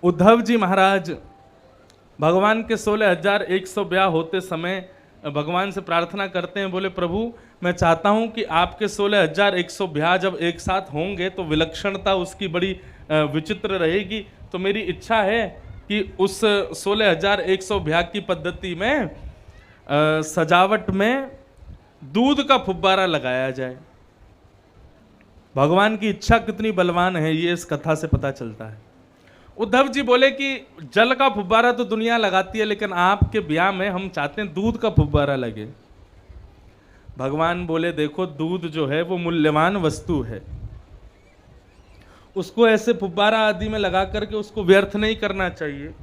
उद्धव जी महाराज भगवान के 16,100 ब्याह होते समय भगवान से प्रार्थना करते हैं, बोले प्रभु मैं चाहता हूं कि आपके 16,100 ब्याह जब एक साथ होंगे तो विलक्षणता उसकी बड़ी विचित्र रहेगी। तो मेरी इच्छा है कि उस 16,100 ब्याह की पद्धति में सजावट में दूध का फुब्बारा लगाया जाए। भगवान की इच्छा कितनी बलवान है ये इस कथा से पता चलता है। उद्धव जी बोले कि जल का फुब्बारा तो दुनिया लगाती है, लेकिन आपके ब्याह में हम चाहते हैं दूध का फुब्बारा लगे। भगवान बोले देखो दूध जो है वो मूल्यवान वस्तु है, उसको ऐसे फुब्बारा आदि में लगा करके उसको व्यर्थ नहीं करना चाहिए।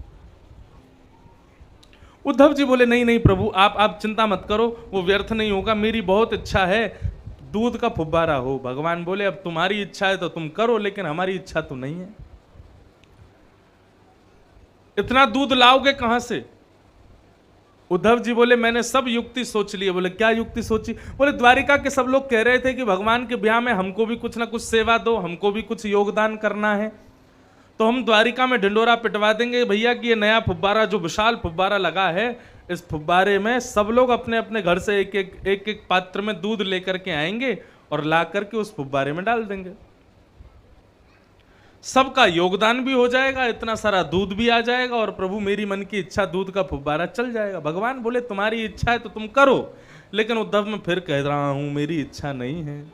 उद्धव जी बोले नहीं नहीं प्रभु आप चिंता मत करो, वो व्यर्थ नहीं होगा, मेरी बहुत इच्छा है दूध का फुब्बारा हो। भगवान बोले अब तुम्हारी इच्छा है तो तुम करो, लेकिन हमारी इच्छा तो नहीं है। इतना दूध लाओगे कहां से? उद्धव जी बोले मैंने सब युक्ति सोच ली है। बोले क्या युक्ति सोची? बोले द्वारिका के सब लोग कह रहे थे कि भगवान के ब्याह में हमको भी कुछ ना कुछ सेवा दो, हमको भी कुछ योगदान करना है, तो हम द्वारिका में ढिंडोरा पिटवा देंगे भैया कि ये नया फुब्बारा जो विशाल फुब्बारा लगा है, इस फुब्बारे में सब लोग अपने अपने घर से एक एक पात्र में दूध लेकर के आएंगे और ला करके उस फुब्बारे में डाल देंगे। सबका योगदान भी हो जाएगा, इतना सारा दूध भी आ जाएगा और प्रभु मेरी मन की इच्छा दूध का फुब्बारा चल जाएगा। भगवान बोले तुम्हारी इच्छा है तो तुम करो, लेकिन उद्धव मैं फिर कह रहा हूं मेरी इच्छा नहीं है,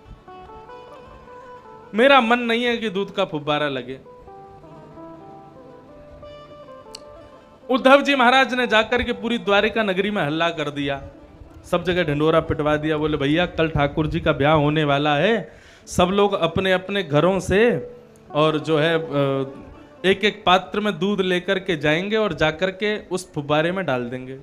मेरा मन नहीं है कि दूध का फुब्बारा लगे। उद्धव जी महाराज ने जाकर के पूरी द्वारिका नगरी में हल्ला कर दिया, सब जगह ढिंडोरा पिटवा दिया। बोले भैया कल ठाकुर जी का ब्याह होने वाला है, सब लोग अपने अपने घरों से और जो है एक एक पात्र में दूध लेकर के जाएंगे और जाकर के उस फुब्बारे में डाल देंगे।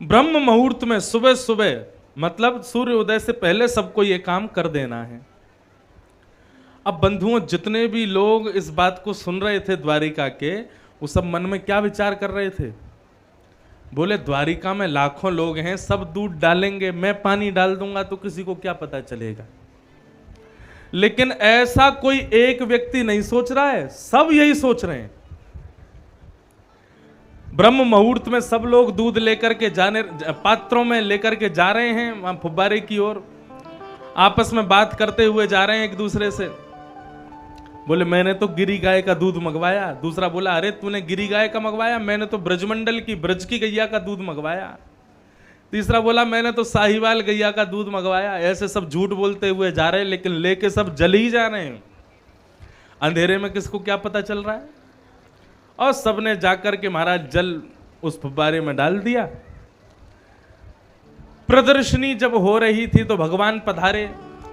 ब्रह्म मुहूर्त में सुबह सुबह, मतलब सूर्य उदय से पहले सबको ये काम कर देना है। अब बंधुओं जितने भी लोग इस बात को सुन रहे थे द्वारिका के, वो सब मन में क्या विचार कर रहे थे? बोले द्वारिका में लाखों लोग हैं, सब दूध डालेंगे, मैं पानी डाल दूंगा तो किसी को क्या पता चलेगा। लेकिन ऐसा कोई एक व्यक्ति नहीं सोच रहा है, सब यही सोच रहे हैं। ब्रह्म मुहूर्त में सब लोग दूध लेकर के जाने, पात्रों में लेकर के जा रहे हैं वहां फुब्बारे की ओर, आपस में बात करते हुए जा रहे हैं एक दूसरे से। बोले मैंने तो गिरी गाय का दूध मंगवाया, दूसरा बोला अरे तूने गिरी गाय का मंगवाया, मैंने तो ब्रजमंडल की ब्रज की गैया का दूध मंगवाया, तीसरा बोला मैंने तो साहिवाल गैया का दूध मंगवाया। ऐसे सब झूठ बोलते हुए जा रहे हैं, लेकिन लेके सब जल ही जा रहे हैं। अंधेरे में किसको क्या पता चल रहा है? और सबने जाकर के महाराज जल उस फुब्बारे में डाल दिया। प्रदर्शनी जब हो रही थी तो भगवान पधारे।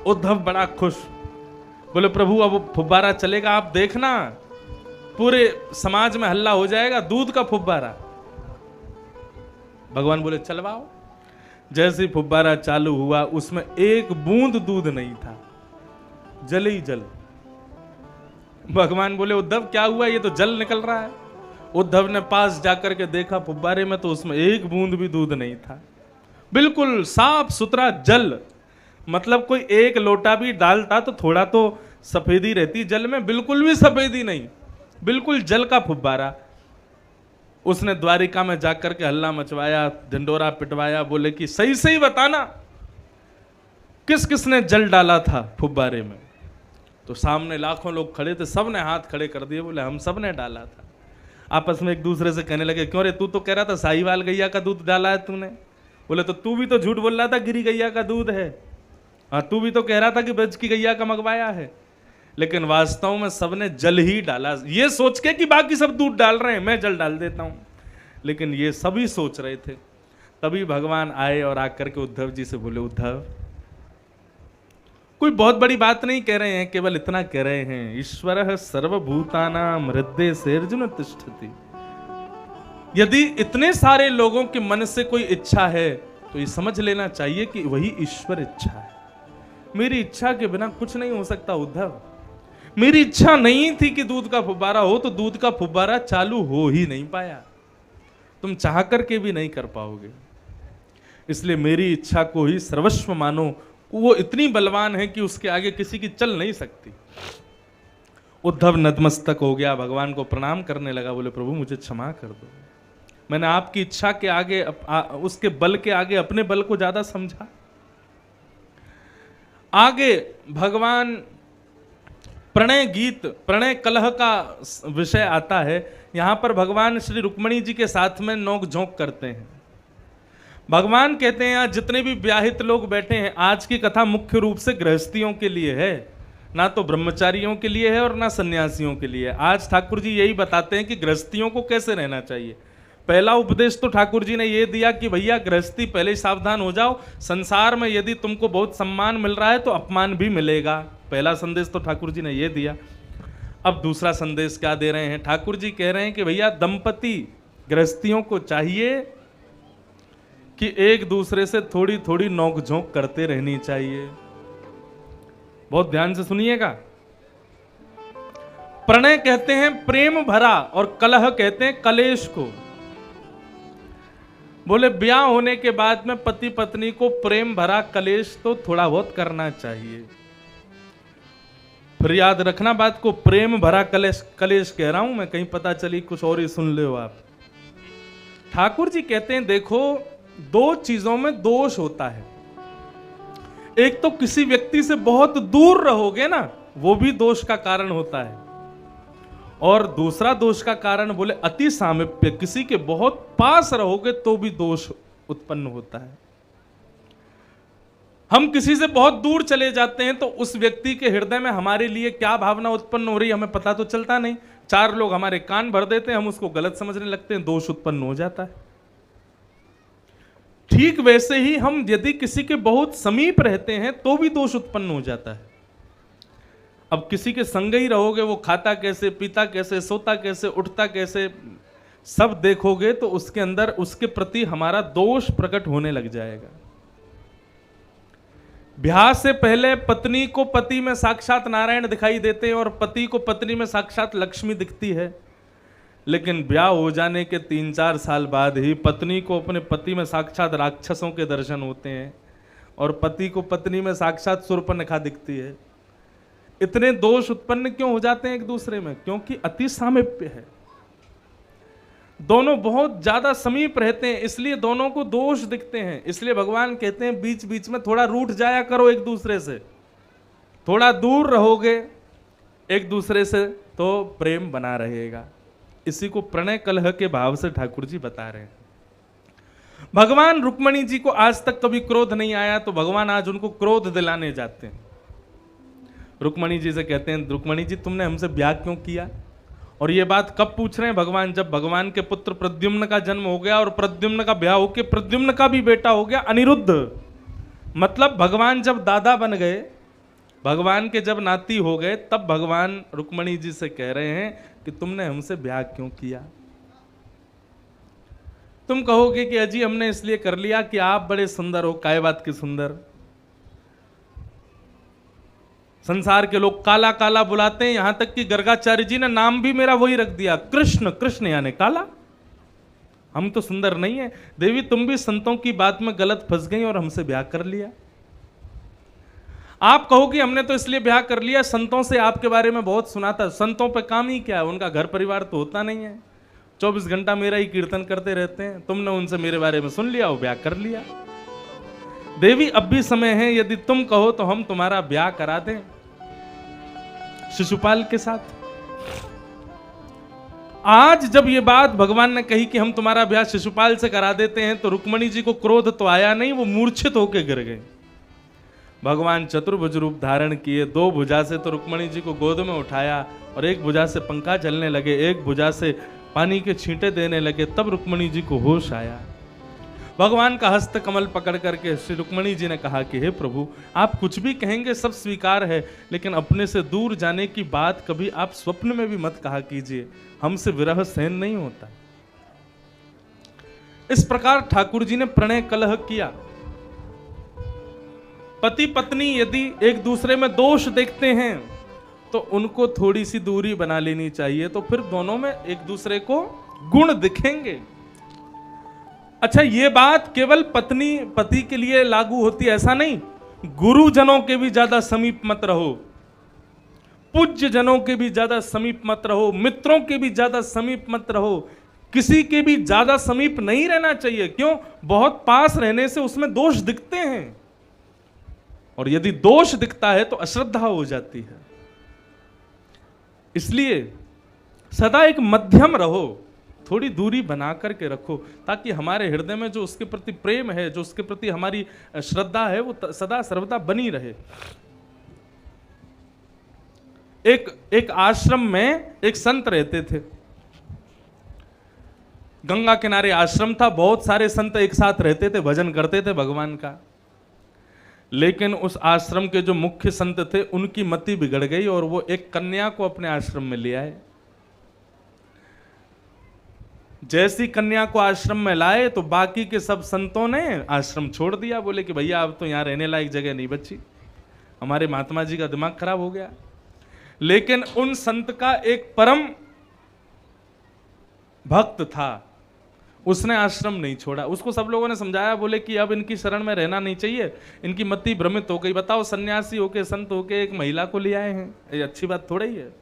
उद्धव बड़ा खुश, बोले प्रभु अब फुब्बारा चलेगा, आप देखना पूरे समाज में हल्ला हो जाएगा, दूध का फुब्बारा। भगवान बोले चलवाओ। जैसे ही फुब्बारा चालू हुआ उसमें एक बूंद दूध नहीं था, जल ही जल। भगवान बोले उद्धव क्या हुआ, ये तो जल निकल रहा है। उद्धव ने पास जाकर के देखा फुब्बारे में, तो उसमें एक बूंद भी दूध नहीं था, बिल्कुल साफ सुथरा जल। मतलब कोई एक लोटा भी डालता तो थोड़ा तो सफेदी रहती जल में, बिल्कुल भी सफेदी नहीं, बिल्कुल जल का फुब्बारा। उसने द्वारिका में जाकर के हल्ला मचवाया, ढिंडोरा पिटवाया। बोले कि सही सही बताना किस किसने जल डाला था फुब्बारे में। तो सामने लाखों लोग खड़े थे, सबने हाथ खड़े कर दिए, बोले हम सब ने डाला था। आपस में एक दूसरे से कहने लगे क्यों रे, तू तो कह रहा था साहिवाल गैया का दूध डाला है तूने। बोले तो तू भी तो झूठ बोल रहा था गिरी गैया का दूध है, हाँ तू भी तो कह रहा था कि ब्रज की गैया का मंगवाया है। लेकिन वास्तव में सबने जल ही डाला, ये सोच के कि बाकी सब दूध डाल रहे हैं, मैं जल डाल देता हूं। लेकिन ये सभी सोच रहे थे। तभी भगवान आए और आकर के उद्धव जी से बोले उद्धव कोई बहुत बड़ी बात नहीं कह रहे हैं, केवल इतना कह रहे हैं ईश्वरः सर्वभूतानां हृदय से अर्जुन तिष्ठति। यदि इतने सारे लोगों के मन से कोई इच्छा है तो ये समझ लेना चाहिए कि वही ईश्वर इच्छा है। मेरी इच्छा के बिना कुछ नहीं हो सकता उद्धव। मेरी इच्छा नहीं थी कि दूध का फुब्बारा हो, तो दूध का फुब्बारा चालू हो ही नहीं पाया। तुम चाह करके भी नहीं कर पाओगे। इसलिए मेरी इच्छा को ही सर्वस्व मानो, वो इतनी बलवान है कि उसके आगे किसी की चल नहीं सकती। उद्धव नतमस्तक हो गया, भगवान को प्रणाम करने लगा, बोले प्रभु मुझे क्षमा कर दो, मैंने आपकी इच्छा के आगे उसके बल के आगे अपने बल को ज्यादा समझा। आगे भगवान प्रणय गीत, प्रणय कलह का विषय आता है। यहां पर भगवान श्री रुक्मणी जी के साथ में नोक झोंक करते हैं। भगवान कहते हैं यहाँ जितने भी ब्याहित लोग बैठे हैं, आज की कथा मुख्य रूप से गृहस्थियों के लिए है, ना तो ब्रह्मचारियों के लिए है और ना सन्यासियों के लिए। आज ठाकुर जी यही बताते हैं कि गृहस्थियों को कैसे रहना चाहिए। पहला उपदेश तो ठाकुर जी ने यह दिया कि भैया गृहस्थी पहले ही सावधान हो जाओ, संसार में यदि तुमको बहुत सम्मान मिल रहा है तो अपमान भी मिलेगा। पहला संदेश तो ठाकुर जी ने यह दिया। अब दूसरा संदेश क्या दे रहे हैं? ठाकुर जी कह रहे हैं कि भैया दंपति गृहस्थियों को चाहिए कि एक दूसरे से थोड़ी थोड़ी नोकझोंक करते रहनी चाहिए। बहुत ध्यान से सुनिएगा। प्रणय कहते हैं प्रेम भरा और कलह कहते हैं कलेश को। बोले ब्याह होने के बाद में पति पत्नी को प्रेम भरा कलेश तो थोड़ा बहुत करना चाहिए। फिर याद रखना बात को, प्रेम भरा कलेश कलेश कह रहा हूं मैं, कहीं पता चली कुछ और ही सुन ले हो आप। ठाकुर जी कहते हैं देखो दो चीजों में दोष होता है। एक तो किसी व्यक्ति से बहुत दूर रहोगे ना, वो भी दोष का कारण होता है। और दूसरा दोष का कारण बोले अति सामीप्य, किसी के बहुत पास रहोगे तो भी दोष उत्पन्न होता है। हम किसी से बहुत दूर चले जाते हैं तो उस व्यक्ति के हृदय में हमारे लिए क्या भावना उत्पन्न हो रही है हमें पता तो चलता नहीं। चार लोग हमारे कान भर देते हैं, हम उसको गलत समझने लगते हैं, दोष उत्पन्न हो जाता है। ठीक वैसे ही हम यदि किसी के बहुत समीप रहते हैं तो भी दोष उत्पन्न हो जाता है। अब किसी के संग ही रहोगे, वो खाता कैसे, पीता कैसे, सोता कैसे, उठता कैसे, सब देखोगे तो उसके अंदर उसके प्रति हमारा दोष प्रकट होने लग जाएगा। ब्याह से पहले पत्नी को पति में साक्षात नारायण दिखाई देते हैं और पति को पत्नी में साक्षात लक्ष्मी दिखती है। लेकिन ब्याह हो जाने के 3-4 साल बाद ही पत्नी को अपने पति में साक्षात राक्षसों के दर्शन होते हैं और पति को पत्नी में साक्षात शूर्पणखा दिखती है। इतने दोष उत्पन्न क्यों हो जाते हैं एक दूसरे में? क्योंकि अति सामीप्य है, दोनों बहुत ज्यादा समीप रहते हैं, इसलिए दोनों को दोष दिखते हैं। इसलिए भगवान कहते हैं बीच बीच में थोड़ा रूठ जाया करो एक दूसरे से, थोड़ा दूर रहोगे एक दूसरे से तो प्रेम बना रहेगा। इसी को प्रणय कलह के भाव से ठाकुर जी बता रहे हैं। भगवान रुक्मणी जी को आज तक कभी क्रोध नहीं आया तो भगवान आज उनको क्रोध दिलाने जाते हैं। रुक्मणी जी से कहते हैं रुक्मणी जी तुमने हमसे ब्याह क्यों किया? और ये बात कब पूछ रहे हैं भगवान? जब भगवान के पुत्र प्रद्युम्न का जन्म हो गया और प्रद्युम्न का ब्याह होके प्रद्युम्न का भी बेटा हो गया अनिरुद्ध। मतलब भगवान जब दादा बन गए, भगवान के जब नाती हो गए, तब भगवान रुक्मणी जी से कह रहे हैं कि तुमने हमसे ब्याह क्यों किया? तुम कहोगे कि अजी हमने इसलिए कर लिया कि आप बड़े सुंदर हो। काय बात की सुंदर? संसार के लोग काला काला बुलाते हैं, यहां तक कि गर्गाचार्य जी ने नाम भी मेरा वही रख दिया, कृष्ण। कृष्ण यानी काला। हम तो सुंदर नहीं है। देवी तुम भी संतों की बात में गलत फंस गई और हमसे ब्याह कर लिया। आप कहोगे हमने तो इसलिए ब्याह कर लिया, संतों से आपके बारे में बहुत सुना था। संतों पे काम ही क्या है? उनका घर परिवार तो होता नहीं है, 24 घंटा मेरा ही कीर्तन करते रहते हैं। तुमने उनसे मेरे बारे में सुन लिया और ब्याह कर लिया। देवी अब भी समय है, यदि तुम कहो तो हम तुम्हारा ब्याह करा दें शिशुपाल के साथ। आज जब ये बात भगवान ने कही कि हम तुम्हारा ब्याह शिशुपाल से करा देते हैं तो रुक्मणी जी को क्रोध तो आया नहीं, वो मूर्छित होकर गिर गए। भगवान चतुर्भुज रूप धारण किए, 2 भुजा से तो रुक्मणी जी को गोद में उठाया और एक भुजा से पंखा चलने लगे, एक भुजा से पानी के छींटे देने लगे। तब रुक्मणी जी को होश आया। भगवान का हस्त कमल पकड़ करके श्री रुक्मणी जी ने कहा कि हे प्रभु आप कुछ भी कहेंगे सब स्वीकार है, लेकिन अपने से दूर जाने की बात कभी आप स्वप्न में भी मत कहा कीजिए, हमसे विरह सहन नहीं होता। इस प्रकार ठाकुर जी ने प्रणय कलह किया। पति पत्नी यदि एक दूसरे में दोष देखते हैं तो उनको थोड़ी सी दूरी बना लेनी चाहिए, तो फिर दोनों में एक दूसरे को गुण दिखेंगे। अच्छा, ये बात केवल पत्नी पति के लिए लागू होती है ऐसा नहीं, गुरुजनों के भी ज्यादा समीप मत रहो। पूज्य जनों के भी ज्यादा समीप मत रहो, मित्रों के भी ज्यादा समीप मत रहो, किसी के भी ज्यादा समीप नहीं रहना चाहिए। क्यों? बहुत पास रहने से उसमें दोष दिखते हैं, और यदि दोष दिखता है तो अश्रद्धा हो जाती है। इसलिए सदा एक मध्यम रहो, थोड़ी दूरी बना करके रखो, ताकि हमारे हृदय में जो उसके प्रति प्रेम है, जो उसके प्रति हमारी श्रद्धा है, वो सदा सर्वदा बनी रहे। एक आश्रम में एक संत रहते थे। गंगा किनारे आश्रम था, बहुत सारे संत एक साथ रहते थे, भजन करते थे भगवान का। लेकिन उस आश्रम के जो मुख्य संत थे, उनकी मति बिगड़ गई और वो एक कन्या को अपने आश्रम में ले आए। जैसी कन्या को आश्रम में लाए तो बाकी के सब संतों ने आश्रम छोड़ दिया, बोले कि भैया अब तो यहां रहने लायक जगह नहीं बची, हमारे महात्मा जी का दिमाग खराब हो गया। लेकिन उन संत का एक परम भक्त था, उसने आश्रम नहीं छोड़ा। उसको सब लोगों ने समझाया, बोले कि अब इनकी शरण में रहना नहीं चाहिए, इनकी मति भ्रमित हो गई। बताओ, सन्यासी होके, संत होके एक महिला को ले आए हैं, ये अच्छी बात थोड़ा ही है।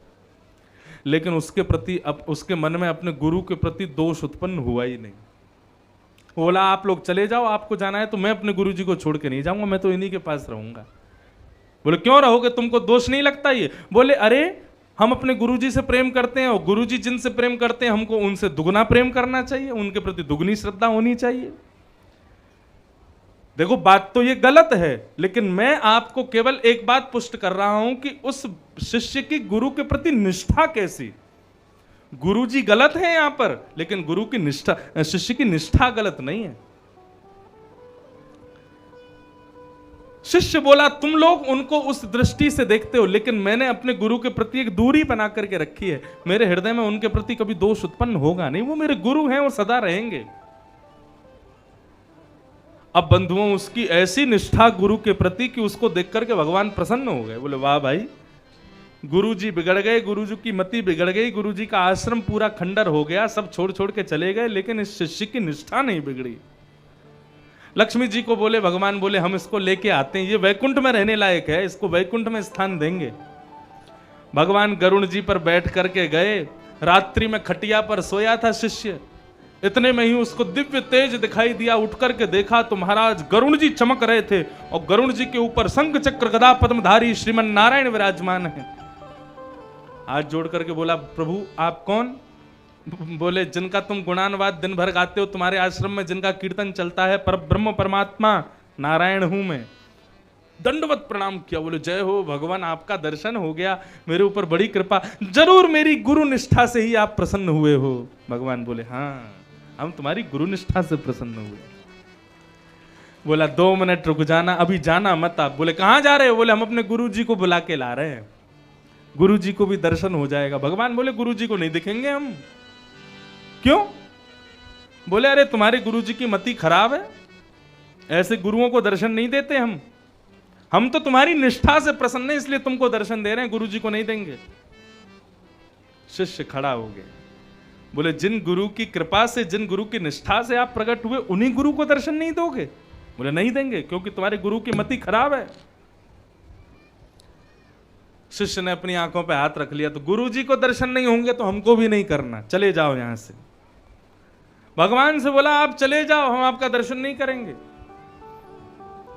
लेकिन उसके प्रति, अब उसके मन में अपने गुरु के प्रति दोष उत्पन्न हुआ ही नहीं। बोला आप लोग चले जाओ, आपको जाना है तो मैं अपने गुरु जी को छोड़ के नहीं जाऊंगा, मैं तो इन्हीं के पास रहूंगा। बोले क्यों रहोगे, तुमको दोष नहीं लगता ये? बोले अरे हम अपने गुरुजी से प्रेम करते हैं और गुरुजी जिनसे प्रेम करते हैं हमको उनसे दुगना प्रेम करना चाहिए, उनके प्रति दुगनी श्रद्धा होनी चाहिए। देखो बात तो ये गलत है, लेकिन मैं आपको केवल एक बात पुष्ट कर रहा हूं कि उस शिष्य की गुरु के प्रति निष्ठा कैसी। गुरुजी गलत है यहां पर, लेकिन गुरु की निष्ठा, शिष्य की निष्ठा गलत नहीं है। शिष्य बोला तुम लोग उनको उस दृष्टि से देखते हो, लेकिन मैंने अपने गुरु के प्रति एक दूरी बना करके रखी है। मेरे हृदय में उनके प्रति कभी दोष उत्पन्न होगा नहीं, वो मेरे गुरु हैं, वो सदा रहेंगे। अब बंधुओं, उसकी ऐसी निष्ठा गुरु के प्रति कि उसको देख करके भगवान प्रसन्न हो गए। बोले वाह भाई, गुरु जी बिगड़ गए, गुरु जी की मति बिगड़ गई, गुरु जी का आश्रम पूरा खंडर हो गया, सब छोड़ छोड़ के चले गए, लेकिन इस शिष्य की निष्ठा नहीं बिगड़ी। लक्ष्मी जी को बोले, भगवान बोले हम इसको लेके आते हैं, ये वैकुंठ में रहने लायक है, इसको वैकुंठ में स्थान देंगे। भगवान गरुण जी पर बैठ करके गए। रात्रि में खटिया पर सोया था शिष्य, इतने में ही उसको दिव्य तेज दिखाई दिया। उठ करके देखा तो महाराज गरुण जी चमक रहे थे और गरुण जी के ऊपर शंख चक्र गदा पद्मधारी श्रीमन नारायण विराजमान है। हाथ जोड़ करके बोला प्रभु आप कौन? बोले जिनका तुम गुणानुवाद दिन भर गाते हो, तुम्हारे आश्रम में जिनका कीर्तन चलता है, पर ब्रह्म परमात्मा नारायण हूं मैं। दंडवत प्रणाम किया। बोले जय हो भगवान, आपका दर्शन हो गया, मेरे ऊपर बड़ी कृपा, जरूर मेरी गुरु निष्ठा से ही आप प्रसन्न हुए हो। भगवान बोले हाँ, हम तुम्हारी गुरु निष्ठा से प्रसन्न हुए। बोला 2 मिनट रुक जाना, अभी जाना मत आप। बोले कहां जा रहे हो? बोले हम अपने गुरु जी को बुला के ला रहे हैं, गुरु जी को भी दर्शन हो जाएगा। भगवान बोले गुरु जी को नहीं दिखेंगे हम। क्यों? बोले अरे तुम्हारे गुरु जी की मति खराब है, ऐसे गुरुओं को दर्शन नहीं देते हम तो तुम्हारी निष्ठा से प्रसन्न है, इसलिए तुमको दर्शन दे रहे हैं, गुरु जी को नहीं देंगे। शिष्य खड़ा हो गए। बोले जिन गुरु की कृपा से, जिन गुरु की निष्ठा से आप प्रकट हुए, उन्हीं गुरु को दर्शन नहीं दोगे? बोले नहीं देंगे, क्योंकि तुम्हारे गुरु की मति खराब है। शिष्य ने अपनी आंखों पे हाथ रख लिया, तो गुरु जी को दर्शन नहीं होंगे तो हमको भी नहीं करना, चले जाओ यहां से। भगवान से बोला आप चले जाओ, हम आपका दर्शन नहीं करेंगे।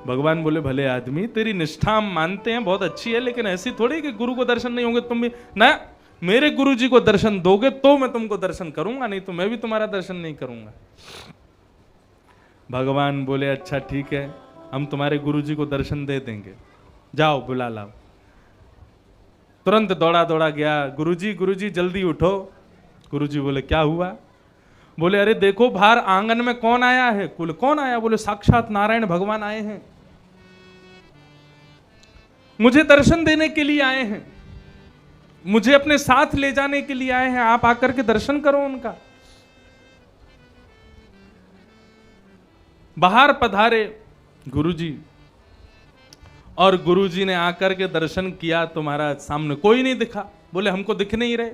भगवान बोले भले आदमी, तेरी निष्ठा हम मानते हैं, बहुत अच्छी है, लेकिन ऐसी थोड़ी कि गुरु को दर्शन नहीं होंगे तुम भी ना, मेरे गुरु जी को दर्शन दोगे तो मैं तुमको दर्शन करूंगा, नहीं तो मैं भी तुम्हारा दर्शन नहीं करूंगा। भगवान बोले अच्छा ठीक है, हम तुम्हारे गुरु जी को दर्शन दे देंगे, जाओ बुला लाओ। तुरंत दौड़ा दौड़ा गया, गुरुजी जल्दी उठो। गुरुजी बोले क्या हुआ? बोले अरे देखो बाहर आंगन में कौन आया है। बोले कौन आया? बोले साक्षात नारायण भगवान आए हैं, मुझे दर्शन देने के लिए आए हैं, मुझे अपने साथ ले जाने के लिए आए हैं, आप आकर के दर्शन करो उनका। बाहर पधारे गुरुजी, और गुरुजी ने आकर के दर्शन किया तो महाराज सामने कोई नहीं दिखा। बोले हमको दिख नहीं रहे।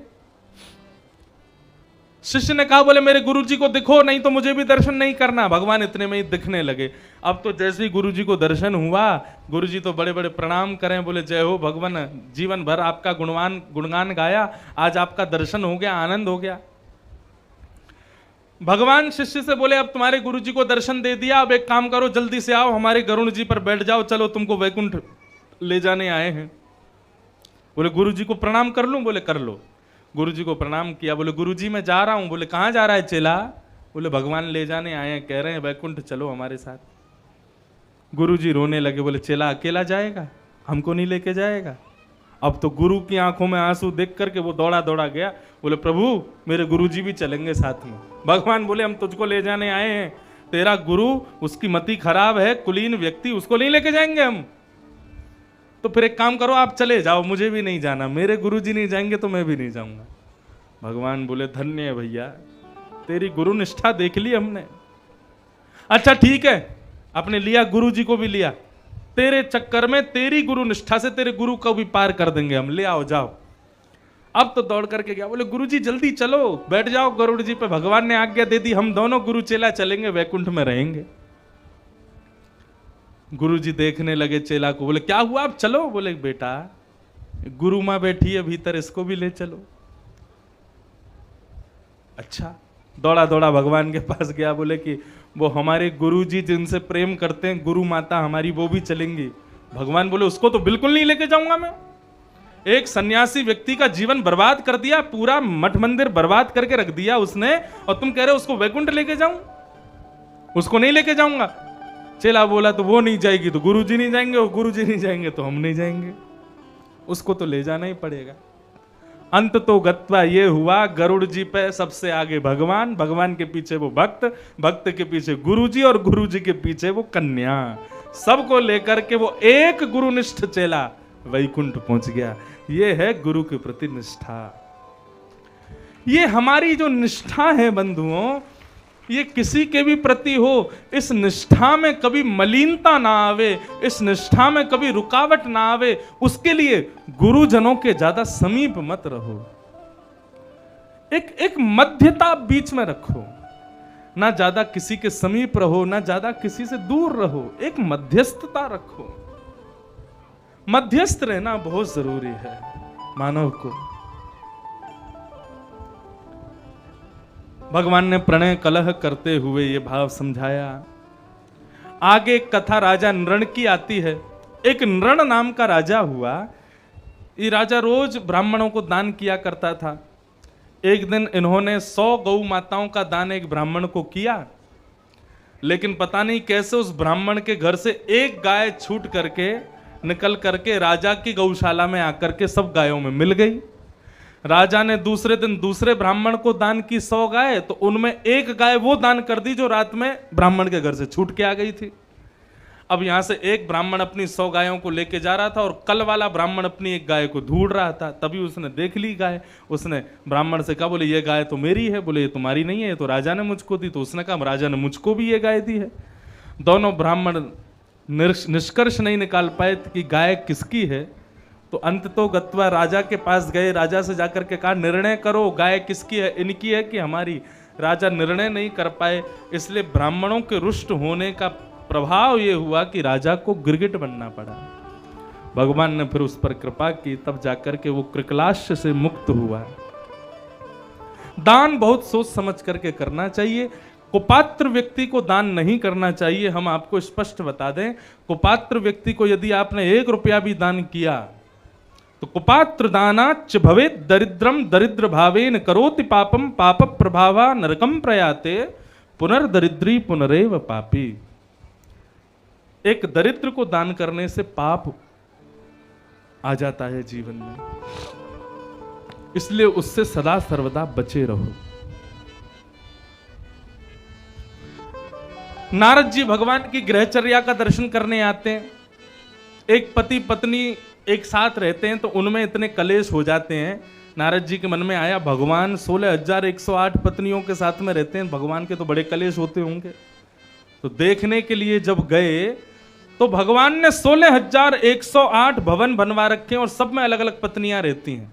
शिष्य ने कहा बोले मेरे गुरुजी को दिखो, नहीं तो मुझे भी दर्शन नहीं करना। भगवान इतने में ही दिखने लगे। अब तो जैसे ही गुरुजी को दर्शन हुआ, गुरुजी तो बड़े बड़े प्रणाम करें, बोले जय हो भगवान, जीवन भर आपका गुणगान गाया, आज आपका दर्शन हो गया, आनंद हो गया। भगवान शिष्य से बोले अब तुम्हारे गुरुजी को दर्शन दे दिया, अब एक काम करो, जल्दी से आओ, हमारे गरुड़ जी पर बैठ जाओ, चलो तुमको वैकुंठ ले जाने आए हैं। बोले गुरुजी को प्रणाम कर लूं? बोले कर लो। गुरुजी को प्रणाम किया। बोले गुरुजी मैं जा रहा हूं। बोले कहां जा रहा है चेला? बोले भगवान ले जाने आए हैं, कह रहे हैं वैकुंठ चलो हमारे साथ। गुरुजी रोने लगे। बोले चेला अकेला जाएगा, हमको नहीं लेके जाएगा? अब तो गुरु की आंखों में आंसू देख करके वो दौड़ा दौड़ा गया। बोले प्रभु मेरे गुरुजी भी चलेंगे साथ में। भगवान बोले हम तुझको ले जाने आए हैं, तेरा गुरु उसकी मति खराब है, कुलीन व्यक्ति, उसको नहीं लेके जाएंगे हम। तो फिर एक काम करो, आप चले जाओ, मुझे भी नहीं जाना, मेरे गुरुजी नहीं जाएंगे तो मैं भी नहीं जाऊंगा। भगवान बोले धन्य है भैया, तेरी गुरु निष्ठा देख ली हमने। अच्छा ठीक है, आपने लिया, गुरुजी को भी लिया, तेरे चक्कर में तेरी गुरु निष्ठा से तेरे गुरु को भी पार कर देंगे हम, ले आओ जाओ। अब तो दौड़ करके गया। बोले गुरुजी जल्दी चलो, बैठ जाओ गरुड़ जी पे, भगवान ने आज्ञा दे दी, हम दोनों गुरु चेला चलेंगे, वैकुंठ में रहेंगे। गुरुजी देखने लगे चेला को। बोले क्या हुआ, अब चलो? बोले बेटा गुरु मां बैठी है भीतर, इसको भी ले चलो। अच्छा, दौड़ा दौड़ा भगवान के पास गया। बोले कि वो हमारे गुरुजी जिनसे प्रेम करते हैं, गुरु माता हमारी, वो भी चलेंगी। भगवान बोले उसको तो बिल्कुल नहीं लेके जाऊंगा मैं। एक सन्यासी व्यक्ति का जीवन बर्बाद कर दिया, पूरा मठ मंदिर बर्बाद करके रख दिया उसने, और तुम कह रहे हो उसको वैकुंठ लेके जाऊं? उसको नहीं लेके जाऊंगा। चेला बोला तो वो नहीं जाएगी तो गुरुजी नहीं जाएंगे, और गुरुजी नहीं जाएंगे तो हम नहीं जाएंगे, उसको तो ले जाना ही पड़ेगा। अंत तो गत्वा ये हुआ, गरुड़ जी पे सबसे आगे भगवान, भगवान के पीछे वो भक्त, भक्त के पीछे गुरुजी, और गुरुजी के पीछे वो कन्या। सबको लेकर के वो एक गुरुनिष्ठ चेला वैकुंठ पहुंच गया। ये है गुरु के प्रति निष्ठा। ये हमारी जो निष्ठा है बंधुओं, ये किसी के भी प्रति हो, इस निष्ठा में कभी मलिनता ना आवे, इस निष्ठा में कभी रुकावट ना आवे, उसके लिए गुरुजनों के ज्यादा समीप मत रहो। एक मध्यता बीच में रखो, ना ज्यादा किसी के समीप रहो, ना ज्यादा किसी से दूर रहो, एक मध्यस्थता रखो। मध्यस्थ रहना बहुत जरूरी है मानव को। भगवान ने प्रणय कलह करते हुए ये भाव समझाया। आगे एक कथा राजा नृण की आती है। एक नृण नाम का राजा हुआ। ये राजा रोज ब्राह्मणों को दान किया करता था। एक दिन इन्होंने 100 गौ माताओं का दान एक ब्राह्मण को किया, लेकिन पता नहीं कैसे उस ब्राह्मण के घर से एक गाय छूट करके निकल करके राजा की गौशाला में आकर के सब गायों में मिल गई। राजा ने दूसरे दिन दूसरे ब्राह्मण को दान की 100 गाय, तो उनमें एक गाय वो दान कर दी जो रात में ब्राह्मण के घर से छूट के आ गई थी। अब यहां से एक ब्राह्मण अपनी 100 गायों को लेके जा रहा था, और कल वाला ब्राह्मण अपनी एक गाय को ढूंढ रहा था। तभी उसने देख ली गाय। उसने ब्राह्मण से कहा, बोले ये गाय तो मेरी है। बोले ये तुम्हारी नहीं है, ये तो राजा ने मुझको दी। तो उसने कहा राजा ने मुझको भी ये गाय दी है। दोनों ब्राह्मण निष्कर्ष नहीं निकाल पाए कि गाय किसकी है। तो अंत तो गत्वा राजा के पास गए। राजा से जाकर के कहा निर्णय करो, गाय किसकी है, इनकी है कि हमारी? राजा निर्णय नहीं कर पाए। इसलिए ब्राह्मणों के रुष्ट होने का प्रभाव यह हुआ कि राजा को गिरगिट बनना पड़ा। भगवान ने फिर उस पर कृपा की, तब जाकर के वो कृकलाश्य से मुक्त हुआ। दान बहुत सोच समझ करके करना चाहिए। कुपात्र व्यक्ति को दान नहीं करना चाहिए। हम आपको स्पष्ट बता दें, कुपात्र व्यक्ति को यदि आपने 1 रुपया भी दान किया तो कुपात्र दानाच्च भवेत् दरिद्रम दरिद्र भावेन करोति पापम पाप प्रभावा नरकम प्रयाते पुनर्दरिद्री पुनरेव पापी। एक दरिद्र को दान करने से पाप आ जाता है जीवन में, इसलिए उससे सदा सर्वदा बचे रहो। नारद जी भगवान की गृहचर्या का दर्शन करने आते हैं। एक पति पत्नी एक साथ रहते हैं तो उनमें इतने कलेश हो जाते हैं। नारद जी के मन में आया, भगवान 16,108 पत्नियों के साथ में रहते हैं, भगवान के तो बड़े कलेश होते होंगे। तो देखने के लिए जब गए तो भगवान ने 16,108 भवन बनवा रखे हैं और सब में अलग अलग पत्नियां रहती हैं।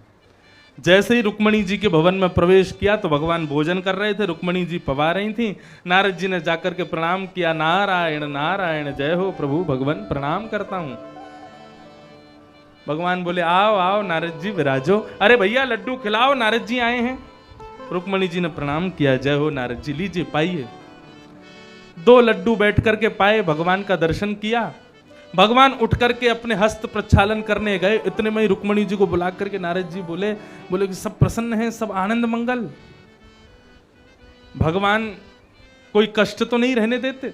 जैसे ही रुक्मणी जी के भवन में प्रवेश किया तो भगवान भोजन कर रहे थे, रुक्मणी जी पवा रही थी। नारद जी ने जाकर के प्रणाम किया, नारायण नारायण जय हो प्रभु, भगवान प्रणाम करता हूं। भगवान बोले आओ आओ नारद जी विराजो। अरे भैया लड्डू खिलाओ, नारद जी आए हैं। रुक्मणी जी ने प्रणाम किया, जय हो नारद जी, लीजिए पाइए। 2 लड्डू बैठ करके पाए, भगवान का दर्शन किया। भगवान उठ करके अपने हस्त प्रक्षालन करने गए, इतने में ही रुक्मणी जी को बुला करके नारद जी बोले कि सब प्रसन्न हैं, सब आनंद मंगल। भगवान कोई कष्ट तो नहीं रहने देते,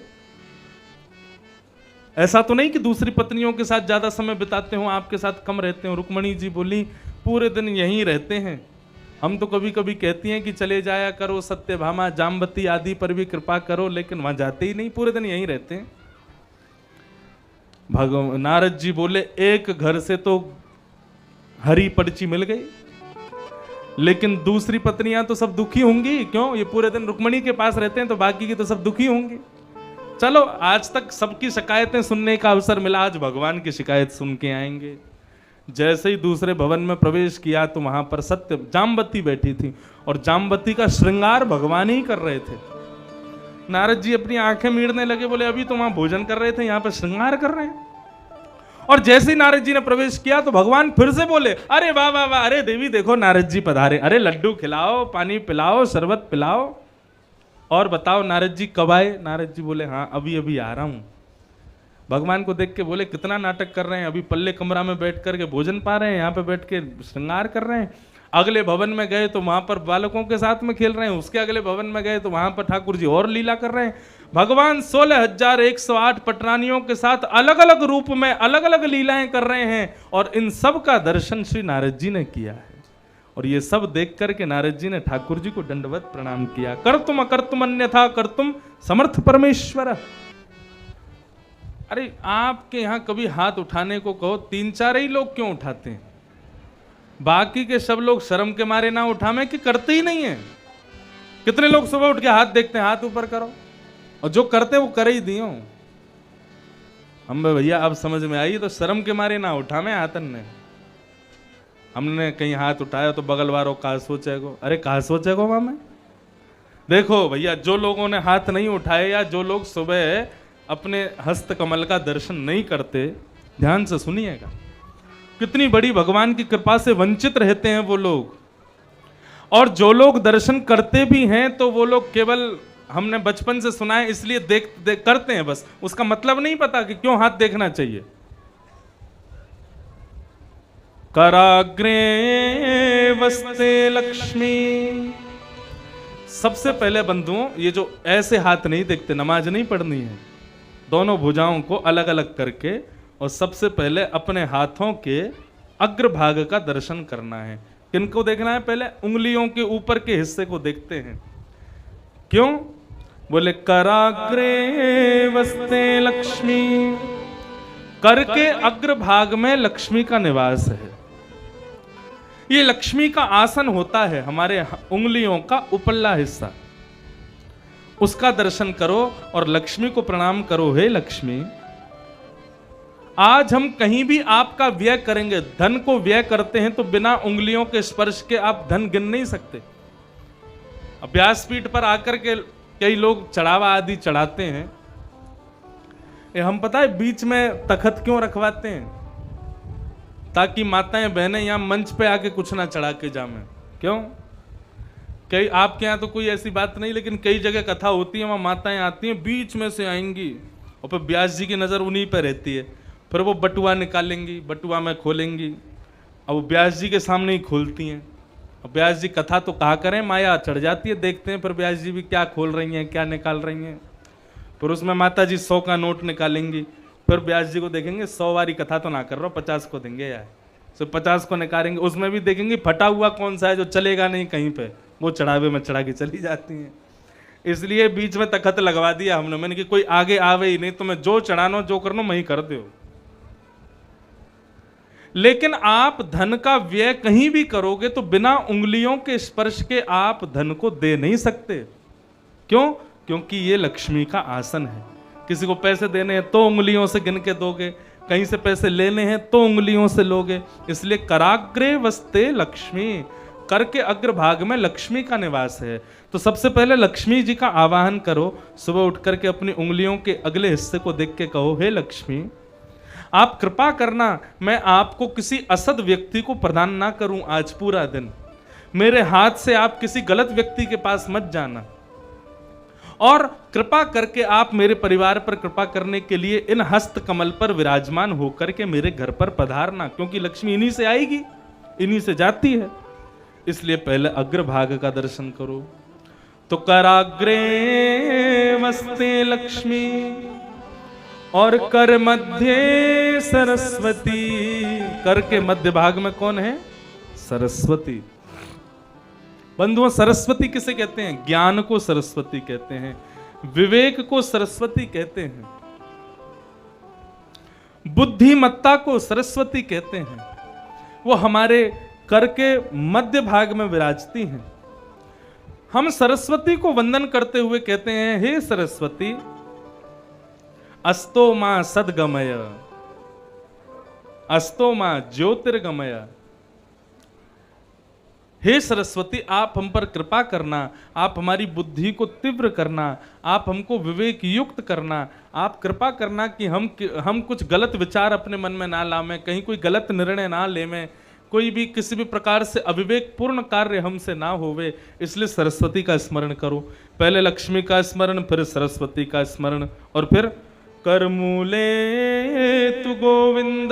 ऐसा तो नहीं कि दूसरी पत्नियों के साथ ज्यादा समय बिताते हो, आपके साथ कम रहते हो। रुक्मणी जी बोली पूरे दिन यहीं रहते हैं, हम तो कभी कभी कहती हैं कि चले जाया करो सत्यभामा जामवती आदि पर भी कृपा करो, लेकिन वहां जाते ही नहीं, पूरे दिन यहीं रहते हैं। नारद जी बोले एक घर से तो हरी पर्ची मिल गई, लेकिन दूसरी पत्नियां तो सब दुखी होंगी। क्यों? ये पूरे दिन रुक्मणी के पास रहते हैं तो बाकी की तो सब दुखी होंगी। चलो आज तक सबकी शिकायतें सुनने का अवसर मिला, आज भगवान की शिकायत सुन के आएंगे। जैसे ही दूसरे भवन में प्रवेश किया तो वहां पर सत्य जामवती बैठी थी और जामवती का श्रृंगार भगवान ही कर रहे थे। नारद जी अपनी आंखें मीड़ने लगे, बोले अभी तो वहां भोजन कर रहे थे, यहां पर श्रृंगार कर रहे हैं। और जैसे ही नारद जी ने प्रवेश किया तो भगवान फिर से बोले, अरे वाह वाह वाह, अरे देवी देखो नारद जी पधारे, अरे लड्डू खिलाओ, पानी पिलाओ, शरबत पिलाओ, और बताओ नारद जी कब आए। नारद जी बोले हाँ अभी अभी आ रहा हूं। भगवान को देख के बोले कितना नाटक कर रहे हैं, अभी पल्ले कमरा में बैठ करके भोजन पा रहे हैं, यहाँ पे बैठ के श्रृंगार कर रहे हैं। अगले भवन में गए तो वहां पर बालकों के साथ में खेल रहे हैं, उसके अगले भवन में गए तो वहां पर ठाकुर जी और लीला कर रहे हैं। भगवान 16,108 पटरानियों के साथ अलग अलग रूप में अलग अलग लीलाएं कर रहे हैं, और इन सब का दर्शन श्री नारद जी ने किया है। और ये सब देख करके नारद जी ने ठाकुर जी को दंडवत प्रणाम किया। कर्तुम अकर्तुम अन्यथा कर्तुम समर्थ परमेश्वर। अरे आपके यहां कभी हाथ उठाने को कहो 3-4 ही लोग क्यों उठाते हैं? बाकी के सब लोग शर्म के मारे ना उठावे कि करते ही नहीं है। कितने लोग सुबह उठ के हाथ देखते हैं, हाथ ऊपर करो, और जो करते वो कर ही दियो। हम भैया अब समझ में आई, तो शर्म के मारे ना उठावे हाथन ने। हमने कहीं हाथ उठाया तो बगल वालों का सोचेगो, अरे कहा सोचेगो मामा। देखो भैया जो लोगों ने हाथ नहीं उठाए या जो लोग सुबह अपने हस्त कमल का दर्शन नहीं करते, ध्यान से सुनिएगा, कितनी बड़ी भगवान की कृपा से वंचित रहते हैं वो लोग। और जो लोग दर्शन करते भी हैं तो वो लोग केवल, हमने बचपन से सुना है इसलिए देख करते हैं बस, उसका मतलब नहीं पता कि क्यों हाथ देखना चाहिए। कराग्रे वस्ते लक्ष्मी। सबसे पहले बंधुओं ये जो ऐसे हाथ नहीं देखते, नमाज नहीं पढ़नी है, दोनों भुजाओं को अलग अलग करके, और सबसे पहले अपने हाथों के अग्रभाग का दर्शन करना है। किनको देखना है? पहले उंगलियों के ऊपर के हिस्से को देखते हैं। क्यों? बोले कराग्रे वस्ते लक्ष्मी, कर के अग्रभाग में लक्ष्मी का निवास है। ये लक्ष्मी का आसन होता है, हमारे उंगलियों का उपल्ला हिस्सा, उसका दर्शन करो और लक्ष्मी को प्रणाम करो। हे लक्ष्मी, आज हम कहीं भी आपका व्यय करेंगे, धन को व्यय करते हैं तो बिना उंगलियों के स्पर्श के आप धन गिन नहीं सकते। व्यासपीठ पर आकर के कई लोग चढ़ावा आदि चढ़ाते हैं, ये हम पता है बीच में तखत क्यों रखवाते हैं? ताकि माताएं बहनें यहां मंच पे आके कुछ ना चढ़ा के जामे। क्यों? कई आपके यहाँ तो कोई ऐसी बात नहीं, लेकिन कई जगह कथा होती है, वहाँ माताएं आती हैं, बीच में से आएंगी और फिर व्यास जी की नज़र उन्हीं पर रहती है। फिर वो बटुआ निकालेंगी, बटुआ में खोलेंगी, अब वो व्यास जी के सामने ही खोलती हैं। अब व्यास जी कथा तो कहा करें, माया चढ़ जाती है, देखते हैं फिर व्यास जी भी क्या खोल रही हैं, क्या निकाल रही हैं। फिर उसमें माता जी 100 का नोट निकालेंगी, फिर व्यास जी को देखेंगे 100 वाली कथा तो ना कर रहा हूँ, 50 को देंगे यार, तो 50 को निकालेंगे। उसमें भी देखेंगे फटा हुआ कौन सा है जो चलेगा नहीं कहीं पे, वो चढ़ावे में चढ़ा के चली जाती हैं। इसलिए बीच में तखत लगवा दिया हमने, मैंने कि कोई आगे आवे ही नहीं, तुम्हें जो चढ़ानो जो करनो मैं ही कर दो। लेकिन आप धन का व्यय कहीं भी करोगे तो बिना उंगलियों के स्पर्श के आप धन को दे नहीं सकते। क्यों? क्योंकि ये लक्ष्मी का आसन है। किसी को पैसे देने हैं तो उंगलियों से गिन के दोगे, कहीं से पैसे लेने हैं तो उंगलियों से लोगे। इसलिए कराग्रे वस्ते लक्ष्मी, कर के अग्रभाग में लक्ष्मी का निवास है। तो सबसे पहले लक्ष्मी जी का आवाहन करो। सुबह उठ करके अपनी उंगलियों के अगले हिस्से को देख के कहो, हे लक्ष्मी, आप कृपा करना मैं आपको किसी असद व्यक्ति को प्रदान ना करूं आज पूरा दिन। मेरे हाथ से आप किसी गलत व्यक्ति के पास मत जाना, और कृपा करके आप मेरे परिवार पर कृपा करने के लिए इन हस्त कमल पर विराजमान होकर के मेरे घर पर पधारना, क्योंकि लक्ष्मी इन्हीं से आएगी, इन्हीं से जाती है। इसलिए पहले अग्रभाग का दर्शन करो। तो कराग्रे वस्ते लक्ष्मी और कर मध्य सरस्वती। कर के मध्य भाग में कौन है? सरस्वती। बंधुओं, सरस्वती किसे कहते हैं? ज्ञान को सरस्वती कहते हैं, विवेक को सरस्वती कहते हैं, बुद्धिमत्ता को सरस्वती कहते हैं। वो हमारे कर के मध्य भाग में विराजती हैं। हम सरस्वती को वंदन करते हुए कहते हैं, हे सरस्वती, अस्तो मां सद्गमय, अस्तो मां ज्योतिर्गमय। हे सरस्वती, आप हम पर कृपा करना, आप हमारी बुद्धि को तीव्र करना, आप हमको विवेक युक्त करना, आप कृपा करना कि हम कुछ गलत विचार अपने मन में ना लावें, कहीं कोई गलत निर्णय ना लेवें, कोई भी किसी भी प्रकार से अविवेक पूर्ण कार्य हमसे ना होवे। इसलिए सरस्वती का स्मरण करो। पहले लक्ष्मी का स्मरण, फिर सरस्वती का स्मरण, और फिर करमूले तु गोविंद।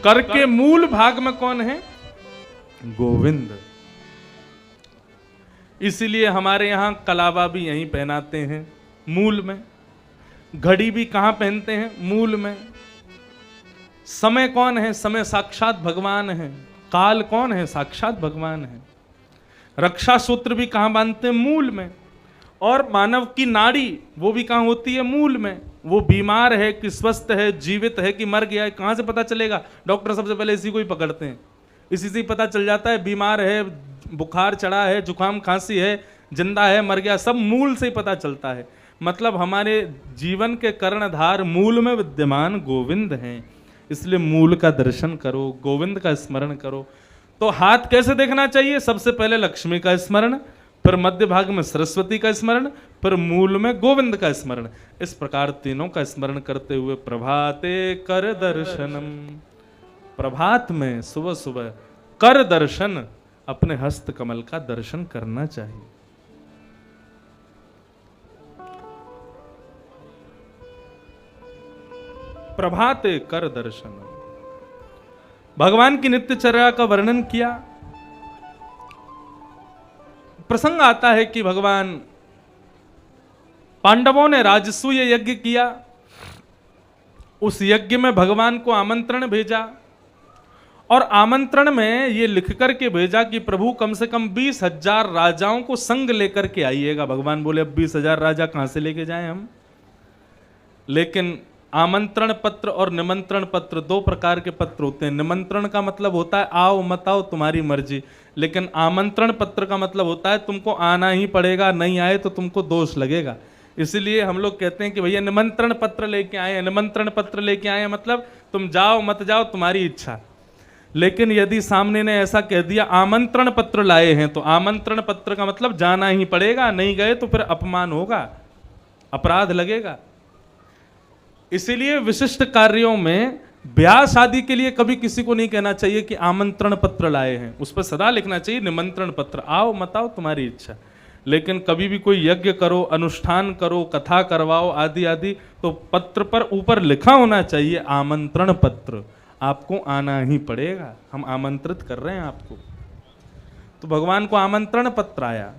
कर के मूल भाग में कौन है? गोविंद। इसीलिए हमारे यहां कलावा भी यहीं पहनाते हैं, मूल में। घड़ी भी कहां पहनते हैं? मूल में। समय कौन है? समय साक्षात भगवान है। काल कौन है? साक्षात भगवान है। रक्षा सूत्र भी कहां बांधते हैं? मूल में। और मानव की नाड़ी वो भी कहां होती है? मूल में। वो बीमार है कि स्वस्थ है, जीवित है कि मर गया है, कहां से पता चलेगा? डॉक्टर सबसे पहले इसी को ही पकड़ते हैं, इसी से ही पता चल जाता है बीमार है, बुखार चढ़ा है, जुकाम खांसी है, जिंदा है, मर गया, सब मूल से ही पता चलता है। मतलब हमारे जीवन के कर्णधार मूल में विद्यमान गोविंद हैं। इसलिए मूल का दर्शन करो, गोविंद का स्मरण करो। तो हाथ कैसे देखना चाहिए? सबसे पहले लक्ष्मी का स्मरण, फिर मध्य भाग में सरस्वती का स्मरण, फिर मूल में गोविंद का स्मरण। इस प्रकार तीनों का स्मरण करते हुए प्रभाते कर दर्शनम, प्रभात में सुबह सुबह कर दर्शन, अपने हस्त कमल का दर्शन करना चाहिए। प्रभाते कर दर्शन। भगवान की नित्यचर्या का वर्णन किया। प्रसंग आता है कि भगवान पांडवों ने राजसूय यज्ञ किया। उस यज्ञ में भगवान को आमंत्रण भेजा, और आमंत्रण में ये लिख करके भेजा कि प्रभु कम से कम 20,000 राजाओं को संग लेकर के आइएगा। भगवान बोले अब 20,000 राजा कहां से लेके जाएं हम? लेकिन आमंत्रण पत्र और निमंत्रण पत्र दो प्रकार के पत्र होते हैं। निमंत्रण का मतलब होता है आओ मत आओ तुम्हारी मर्जी, लेकिन आमंत्रण पत्र का मतलब होता है तुमको आना ही पड़ेगा, नहीं आए तो तुमको दोष लगेगा। इसलिए हम लोग कहते हैं कि भैया निमंत्रण पत्र लेके आए हैं, निमंत्रण पत्र लेके आए हैं, मतलब तुम जाओ मत जाओ तुम्हारी इच्छा। लेकिन यदि सामने ने ऐसा कह दिया आमंत्रण पत्र लाए हैं, तो आमंत्रण पत्र का मतलब जाना ही पड़ेगा, नहीं गए तो फिर अपमान होगा, अपराध लगेगा। इसीलिए विशिष्ट कार्यों में ब्याह शादी के लिए कभी किसी को नहीं कहना चाहिए कि आमंत्रण पत्र लाए हैं, उस पर सदा लिखना चाहिए निमंत्रण पत्र, आओ मत आओ तुम्हारी इच्छा। लेकिन कभी भी कोई यज्ञ करो, अनुष्ठान करो, कथा करवाओ आदि आदि, तो पत्र पर ऊपर लिखा होना चाहिए आमंत्रण पत्र, आपको आना ही पड़ेगा, हम आमंत्रित कर रहे हैं आपको। तो भगवान को आमंत्रण पत्र आया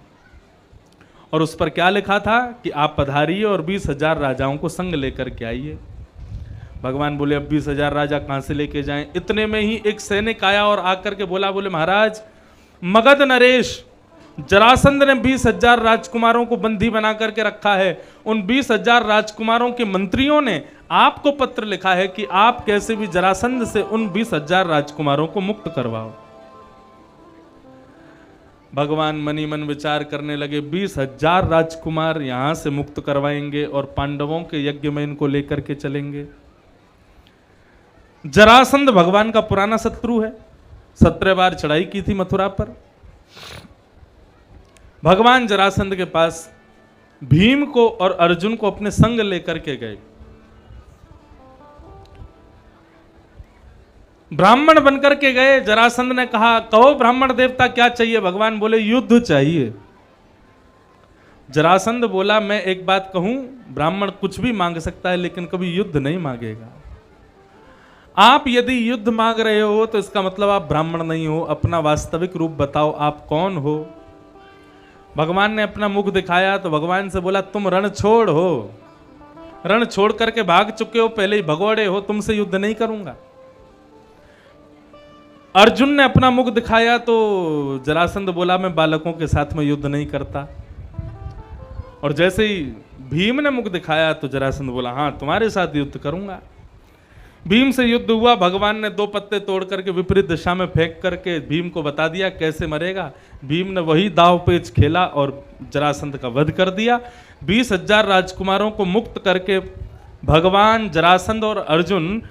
और उस पर क्या लिखा था कि आप पधारिए और 20,000 राजाओं को संग लेकर के आइए। भगवान बोले अब 20,000 राजा कहां से लेके जाएं? इतने में ही एक सैनिक आया और आकर के बोले महाराज मगध नरेश जरासंध ने 20,000 राजकुमारों को बंदी बना करके रखा है। उन 20,000 राजकुमारों के मंत्रियों ने आपको पत्र लिखा है कि आप कैसे भी जरासंध से उन 20,000 राजकुमारों को मुक्त करवाओ। भगवान मनी मन विचार करने लगे 20,000 राजकुमार यहां से मुक्त करवाएंगे और पांडवों के यज्ञ में इनको लेकर के चलेंगे। जरासंध भगवान का पुराना शत्रु है, 17 बार चढ़ाई की थी मथुरा पर। भगवान जरासंध के पास भीम को और अर्जुन को अपने संग लेकर के गए। ब्राह्मण बनकर के गए। जरासंध ने कहा, कहो ब्राह्मण देवता क्या चाहिए? भगवान बोले, युद्ध चाहिए। जरासंध बोला, मैं एक बात कहूं, ब्राह्मण कुछ भी मांग सकता है लेकिन कभी युद्ध नहीं मांगेगा। आप यदि युद्ध मांग रहे हो तो इसका मतलब आप ब्राह्मण नहीं हो। अपना वास्तविक रूप बताओ, आप कौन हो? भगवान ने अपना मुख दिखाया तो भगवान से बोला, तुम रण छोड़ हो, रण छोड़ करके भाग चुके हो, पहले ही भगोड़े हो, तुमसे युद्ध नहीं करूंगा। अर्जुन ने अपना मुख दिखाया तो जरासंध बोला, मैं बालकों के साथ में युद्ध नहीं करता। और जैसे ही भीम ने मुख दिखाया तो जरासंध बोला, हाँ तुम्हारे साथ युद्ध करूंगा। भीम से युद्ध हुआ। भगवान ने 2 पत्ते तोड़ करके विपरीत दिशा में फेंक करके भीम को बता दिया कैसे मरेगा। भीम ने वही दाव पेच खेला और जरासंध का वध कर दिया। 20,000 राजकुमारों को मुक्त करके भगवान जरासंध और अर्जुन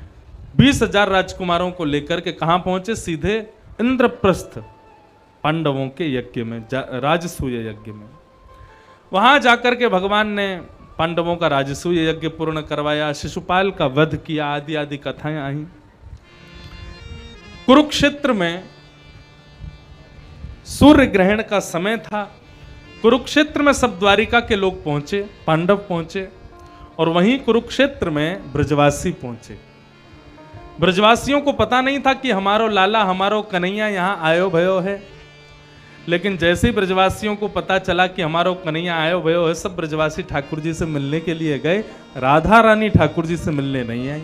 20,000 राजकुमारों को लेकर के कहां पहुंचे? सीधे इंद्रप्रस्थ पांडवों के यज्ञ में, राजसूय यज्ञ में। वहां जाकर के भगवान ने पांडवों का राजसूय यज्ञ पूर्ण करवाया, शिशुपाल का वध किया, आदि आदि कथाएं आई। कुरुक्षेत्र में सूर्य ग्रहण का समय था। कुरुक्षेत्र में सब द्वारिका के लोग पहुंचे, पांडव पहुंचे, और वहीं कुरुक्षेत्र में ब्रजवासी पहुंचे। ब्रजवासियों को पता नहीं था कि हमारो लाला, हमारो कन्हैया यहां आयो भयो है। लेकिन जैसे ही ब्रजवासियों को पता चला कि हमारो कन्हैया आयो भयो है, सब ब्रजवासी ठाकुर जी से मिलने के लिए गए। राधा रानी ठाकुर जी से मिलने नहीं आई।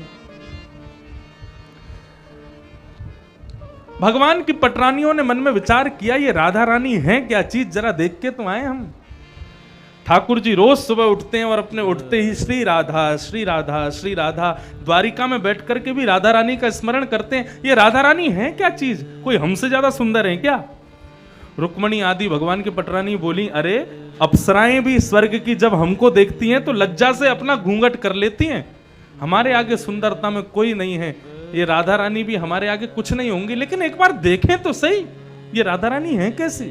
भगवान की पटरानियों ने मन में विचार किया, ये राधा रानी है क्या चीज, जरा देख के तो आए हम। ठाकुर जी रोज सुबह उठते हैं और अपने उठते ही श्री राधा श्री राधा श्री राधा, द्वारिका में बैठ करके भी राधा रानी का स्मरण करते हैं। ये राधा रानी है क्या चीज, कोई हमसे ज्यादा सुंदर है क्या? रुक्मणी आदि भगवान की पटरानी बोली, अरे अप्सराएं भी स्वर्ग की जब हमको देखती हैं तो लज्जा से अपना घूंघट कर लेती हैं। हमारे आगे सुंदरता में कोई नहीं है। ये राधा रानी भी हमारे आगे कुछ नहीं होंगी, लेकिन एक बार देखें तो सही, ये राधा रानी है कैसी?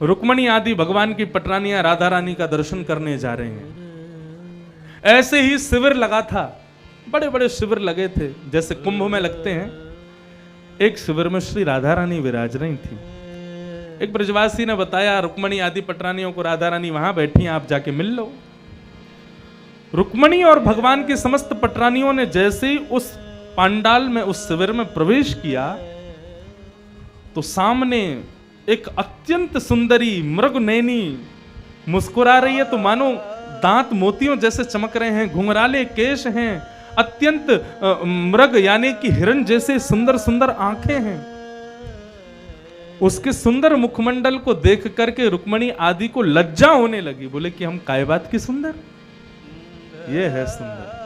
रुक्मणी आदि भगवान की पटरानियां राधा रानी का दर्शन करने जा रहे हैं। ऐसे ही शिविर लगा था, बड़े बड़े शिविर लगे थे जैसे कुंभ में लगते हैं। एक शिविर में श्री राधा रानी विराज रही थी। एक ब्रजवासी ने बताया, रुक्मणी आदि पटरानियों को, राधा रानी वहां बैठी हैं, आप जाके मिल लो। रुक्मणी और भगवान की समस्त पटरानियों ने जैसे ही उस पांडाल में, उस शिविर में प्रवेश किया तो सामने एक अत्यंत सुंदरी मृगनयनी मुस्कुरा रही है, तो मानो दांत मोतियों जैसे चमक रहे हैं, घुंघराले केश हैं, अत्यंत मृग यानी कि हिरण जैसे सुंदर सुंदर आंखें हैं। उसके सुंदर मुखमंडल को देख करके रुक्मणी आदि को लज्जा होने लगी। बोले कि हम काय बात की सुंदर, ये है सुंदर।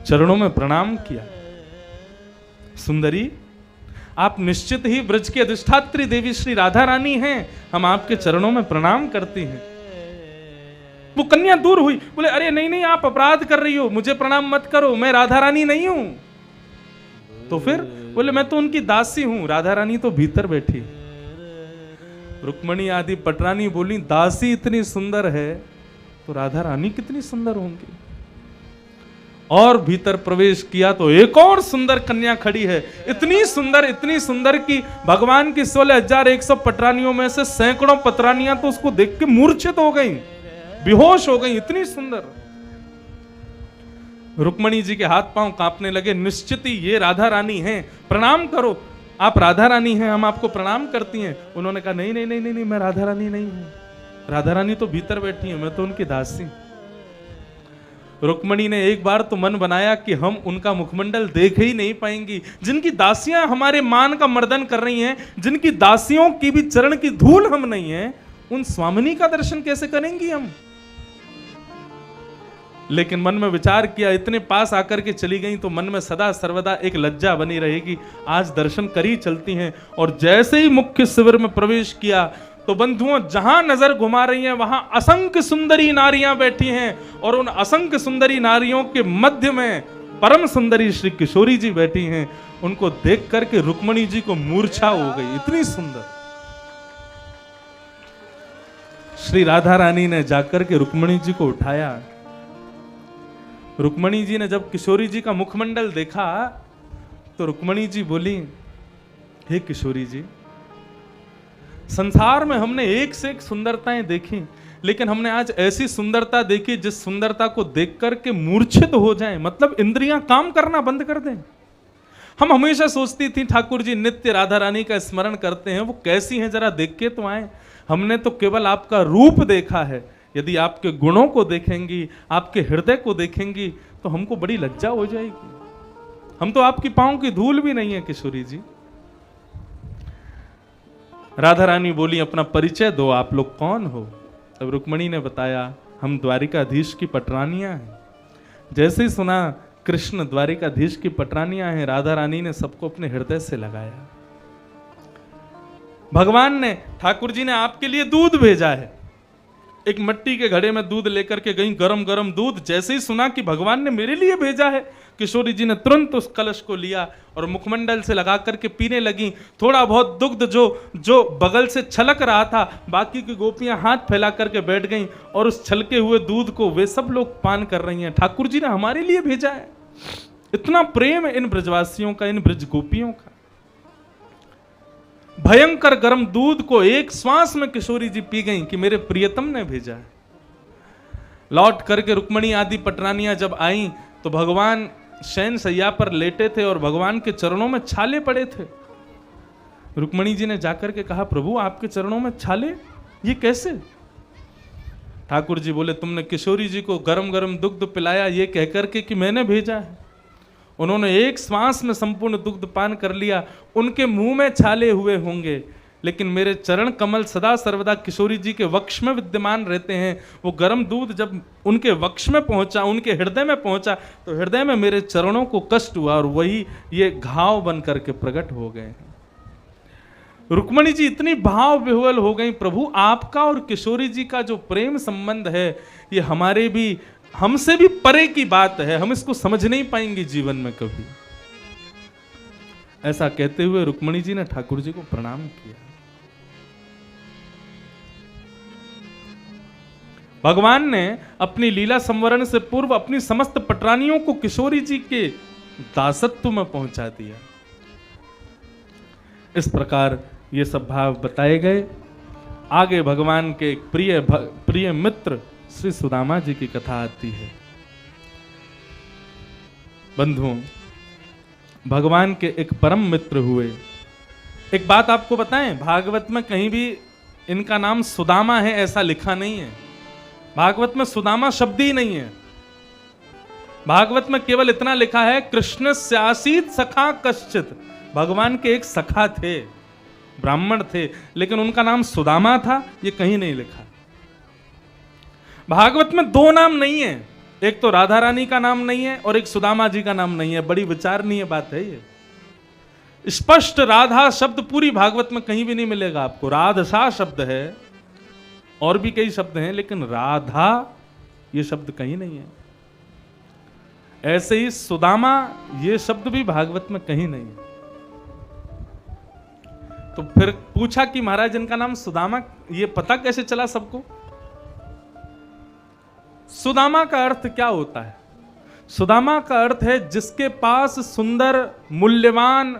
चरणों में प्रणाम किया। सुंदरी, आप निश्चित ही ब्रज की अधिष्ठात्री देवी श्री राधा रानी हैं, हम आपके चरणों में प्रणाम करती हैं। वो कन्या दूर हुई, बोले अरे नहीं नहीं, आप अपराध कर रही हो, मुझे प्रणाम मत करो, मैं राधा रानी नहीं हूं। तो फिर बोले मैं तो उनकी दासी हूं, राधा रानी तो भीतर बैठी। रुक्मणी आदि पटरानी बोली, दासी इतनी सुंदर है तो राधा रानी कितनी सुंदर होंगी। और भीतर प्रवेश किया तो एक और सुंदर कन्या खड़ी है, इतनी सुंदर कि भगवान की 16,100 पटरानियों में से सैकड़ों पटरानियां तो उसको देख के मूर्छित हो गई, बेहोश हो गई, इतनी सुंदर। रुक्मणी जी के हाथ पांव कांपने लगे। निश्चित ही ये राधा रानी हैं, प्रणाम करो, आप राधा रानी हैं, हम आपको प्रणाम करती हैं। उन्होंने कहा नहीं नहीं नहीं नहीं, मैं राधा रानी नहीं हूं, राधा रानी तो भीतर बैठी है, मैं तो उनकी दासी। रुक्मणी ने एक बार तो मन बनाया कि हम उनका मुखमंडल देख ही नहीं पाएंगी। जिनकी दासियां हमारे मान का मर्दन कर रही हैं, जिनकी दासियों की भी चरण की धूल हम नहीं है, उन स्वामिनी का दर्शन कैसे करेंगी हम? लेकिन मन में विचार किया, इतने पास आकर के चली गई तो मन में सदा सर्वदा एक लज्जा बनी रहेगी, आज दर्शन कर ही चलती हैं। और जैसे ही मुख्य शिविर में प्रवेश किया तो बंधुओं, जहां नजर घुमा रही हैं वहां असंख्य सुंदरी नारियां बैठी हैं, और उन असंख्य सुंदरी नारियों के मध्य में परम सुंदरी श्री किशोरी जी बैठी हैं। उनको देख करके रुक्मणी जी को मूर्छा हो गई, इतनी सुंदर। श्री राधा रानी ने जाकर के रुक्मणी जी को उठाया। रुक्मणी जी ने जब किशोरी जी का मुखमंडल देखा तो रुक्मणी जी बोली, हे किशोरी जी, संसार में हमने एक से एक सुंदरताएं देखी, लेकिन हमने आज ऐसी सुंदरता देखी जिस सुंदरता को देख करके मूर्छित हो जाएं, मतलब इंद्रियां काम करना बंद कर दें। हम हमेशा सोचती थी ठाकुर जी नित्य राधा रानी का स्मरण करते हैं, वो कैसी हैं जरा देख के तो आए। हमने तो केवल आपका रूप देखा है, यदि आपके गुणों को देखेंगी, आपके हृदय को देखेंगी तो हमको बड़ी लज्जा हो जाएगी। हम तो आपकी पांव की धूल भी नहीं है किशोरी जी। राधा रानी बोली, अपना परिचय दो, आप लोग कौन हो? तब रुक्मणी ने बताया, हम द्वारिकाधीश की पटरानियां हैं। जैसे ही सुना कृष्ण द्वारिकाधीश की पटरानियां हैं, राधा रानी ने सबको अपने हृदय से लगाया। भगवान ने, ठाकुर जी ने आपके लिए दूध भेजा है। एक मिट्टी के घड़े में दूध लेकर के गई, गरम गरम दूध। जैसे ही सुना कि भगवान ने मेरे लिए भेजा है, किशोरी जी ने तुरंत उस कलश को लिया और मुखमंडल से लगा करके पीने लगी। थोड़ा बहुत दुग्ध जो बगल से छलक रहा था, बाकी की गोपियां हाथ फैला करके बैठ गईं और उस छलके हुए दूध को वे सब लोग पान कर रही हैं। ठाकुर जी ने हमारे लिए भेजा है। इतना प्रेम है इन ब्रजवासियों का, इन ब्रज गोपियों का। भयंकर गर्म दूध को एक श्वास में किशोरी जी पी गईं कि मेरे प्रियतम ने भेजा है। लौट करके रुक्मणी आदि पटरानियां जब आईं तो भगवान शयन सैया पर लेटे थे और भगवान के चरणों में छाले पड़े थे। रुक्मणी जी ने जाकर के कहा, प्रभु आपके चरणों में छाले, ये कैसे? ठाकुर जी बोले, तुमने किशोरी जी को गरम गरम दुग्ध पिलाया ये कहकर के कि मैंने भेजा है। उन्होंने एक श्वास में संपूर्ण दुग्ध पान कर लिया। उनके मुंह में छाले हुए होंगे, लेकिन मेरे चरण कमल सदा सर्वदा किशोरी जी के वक्ष में विद्यमान रहते हैं। वो गर्म दूध जब उनके वक्ष में पहुंचा, उनके हृदय में पहुंचा, तो हृदय में मेरे चरणों को कष्ट हुआ और वही ये घाव बन करके प्रकट हो गए। रुक्मणी जी इतनी भाव विह्वल हो गई, प्रभु आपका और किशोरी जी का जो प्रेम संबंध है ये हमारे भी, हमसे भी परे की बात है, हम इसको समझ नहीं पाएंगे जीवन में कभी। ऐसा कहते हुए रुक्मणी जी ने ठाकुर जी को प्रणाम किया। भगवान ने अपनी लीला संवरण से पूर्व अपनी समस्त पटरानियों को किशोरी जी के दासत्व में पहुंचा दिया। इस प्रकार ये सब भाव बताए गए। आगे भगवान के एक प्रिय मित्र श्री सुदामा जी की कथा आती है। बंधुओं, भगवान के एक परम मित्र हुए। एक बात आपको बताएं, भागवत में कहीं भी इनका नाम सुदामा है ऐसा लिखा नहीं है। भागवत में सुदामा शब्द ही नहीं है। भागवत में केवल इतना लिखा है, कृष्ण स्यासीत सखा कश्चित। भगवान के एक सखा थे, ब्राह्मण थे, लेकिन उनका नाम सुदामा था, ये कहीं नहीं लिखा। भागवत में दो नाम नहीं है, एक तो राधा रानी का नाम नहीं है और एक सुदामा जी का नाम नहीं है। बड़ी विचारणीय बात है ये। स्पष्ट राधा शब्द पूरी भागवत में कहीं भी नहीं मिलेगा आपको। राधसा शब्द है, और भी कई शब्द हैं, लेकिन राधा ये शब्द कहीं नहीं है। ऐसे ही सुदामा ये शब्द भी भागवत में कहीं नहीं है। तो फिर पूछा कि महाराज इनका नाम सुदामा ये पता कैसे चला सबको? सुदामा का अर्थ क्या होता है? सुदामा का अर्थ है जिसके पास सुंदर, मूल्यवान,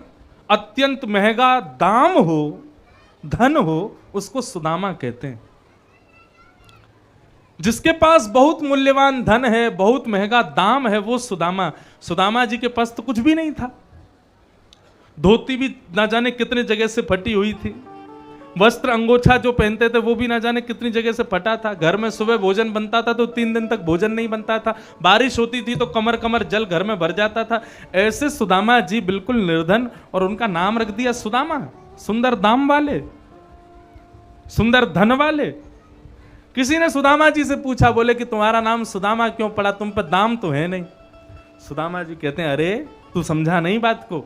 अत्यंत महंगा दाम हो, धन हो, उसको सुदामा कहते हैं। जिसके पास बहुत मूल्यवान धन है, बहुत महंगा दाम है, वो सुदामा। सुदामा जी के पास तो कुछ भी नहीं था। धोती भी ना जाने कितने जगह से फटी हुई थी। वस्त्र अंगोछा जो पहनते थे वो भी ना जाने कितनी जगह से फटा था। घर में सुबह भोजन बनता था तो 3 दिन तक भोजन नहीं बनता था। बारिश होती थी तो कमर कमर जल घर में भर जाता था। ऐसे सुदामा जी बिल्कुल निर्धन, और उनका नाम रख दिया सुदामा। सुंदर दाम वाले, सुंदर धन वाले। किसी ने सुदामा जी से पूछा, बोले कि तुम्हारा नाम सुदामा क्यों पड़ा, तुम पर दाम तो है नहीं। सुदामा जी कहते हैं, अरे तू समझा नहीं बात को।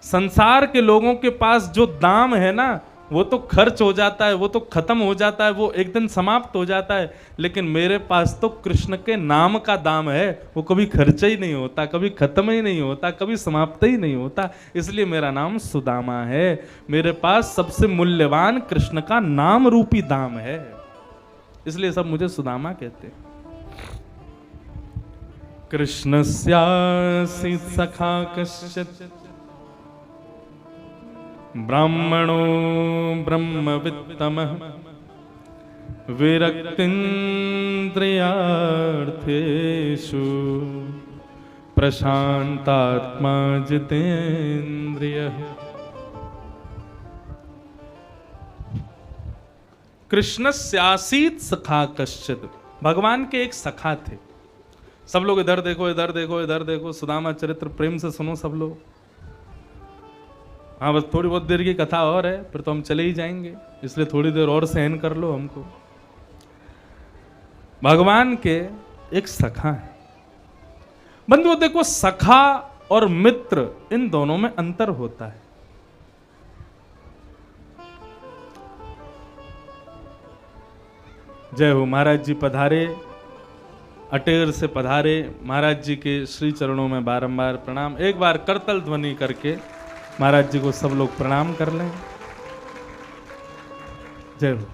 संसार के लोगों के पास जो दाम है ना, वो तो खर्च हो जाता है, वो तो खत्म हो जाता है, वो एक दिन समाप्त हो जाता है। लेकिन मेरे पास तो कृष्ण के नाम का दाम है, वो कभी खर्च ही नहीं होता, कभी खत्म ही नहीं होता, कभी समाप्त ही नहीं होता। इसलिए मेरा नाम सुदामा है। मेरे पास सबसे मूल्यवान कृष्ण का नाम रूपी दाम है, इसलिए सब मुझे सुदामा कहते हैं। कृष्णस्यासि सखा कश्चित् ब्राह्मणो ब्रह्मवित्तमः विरक्तीन्द्रियार्थेषु प्रशांतात्मा जितेन्द्रियः। कृष्णस्यासीत सखा कश्चित्, भगवान के एक सखा थे। सब लोग इधर देखो, इधर देखो, इधर देखो, सुदामा चरित्र प्रेम से सुनो सब लोग। हाँ, बस थोड़ी बहुत देर की कथा और है, फिर तो हम चले ही जाएंगे, इसलिए थोड़ी देर और सहन कर लो हमको। भगवान के एक सखा है। बंधुओं देखो, सखा और मित्र इन दोनों में अंतर होता है। जय हो, महाराज जी पधारे, अटेर से पधारे। महाराज जी के श्री चरणों में बारंबार प्रणाम। एक बार करतल ध्वनि करके महाराज जी को सब लोग प्रणाम कर लें। जय हो।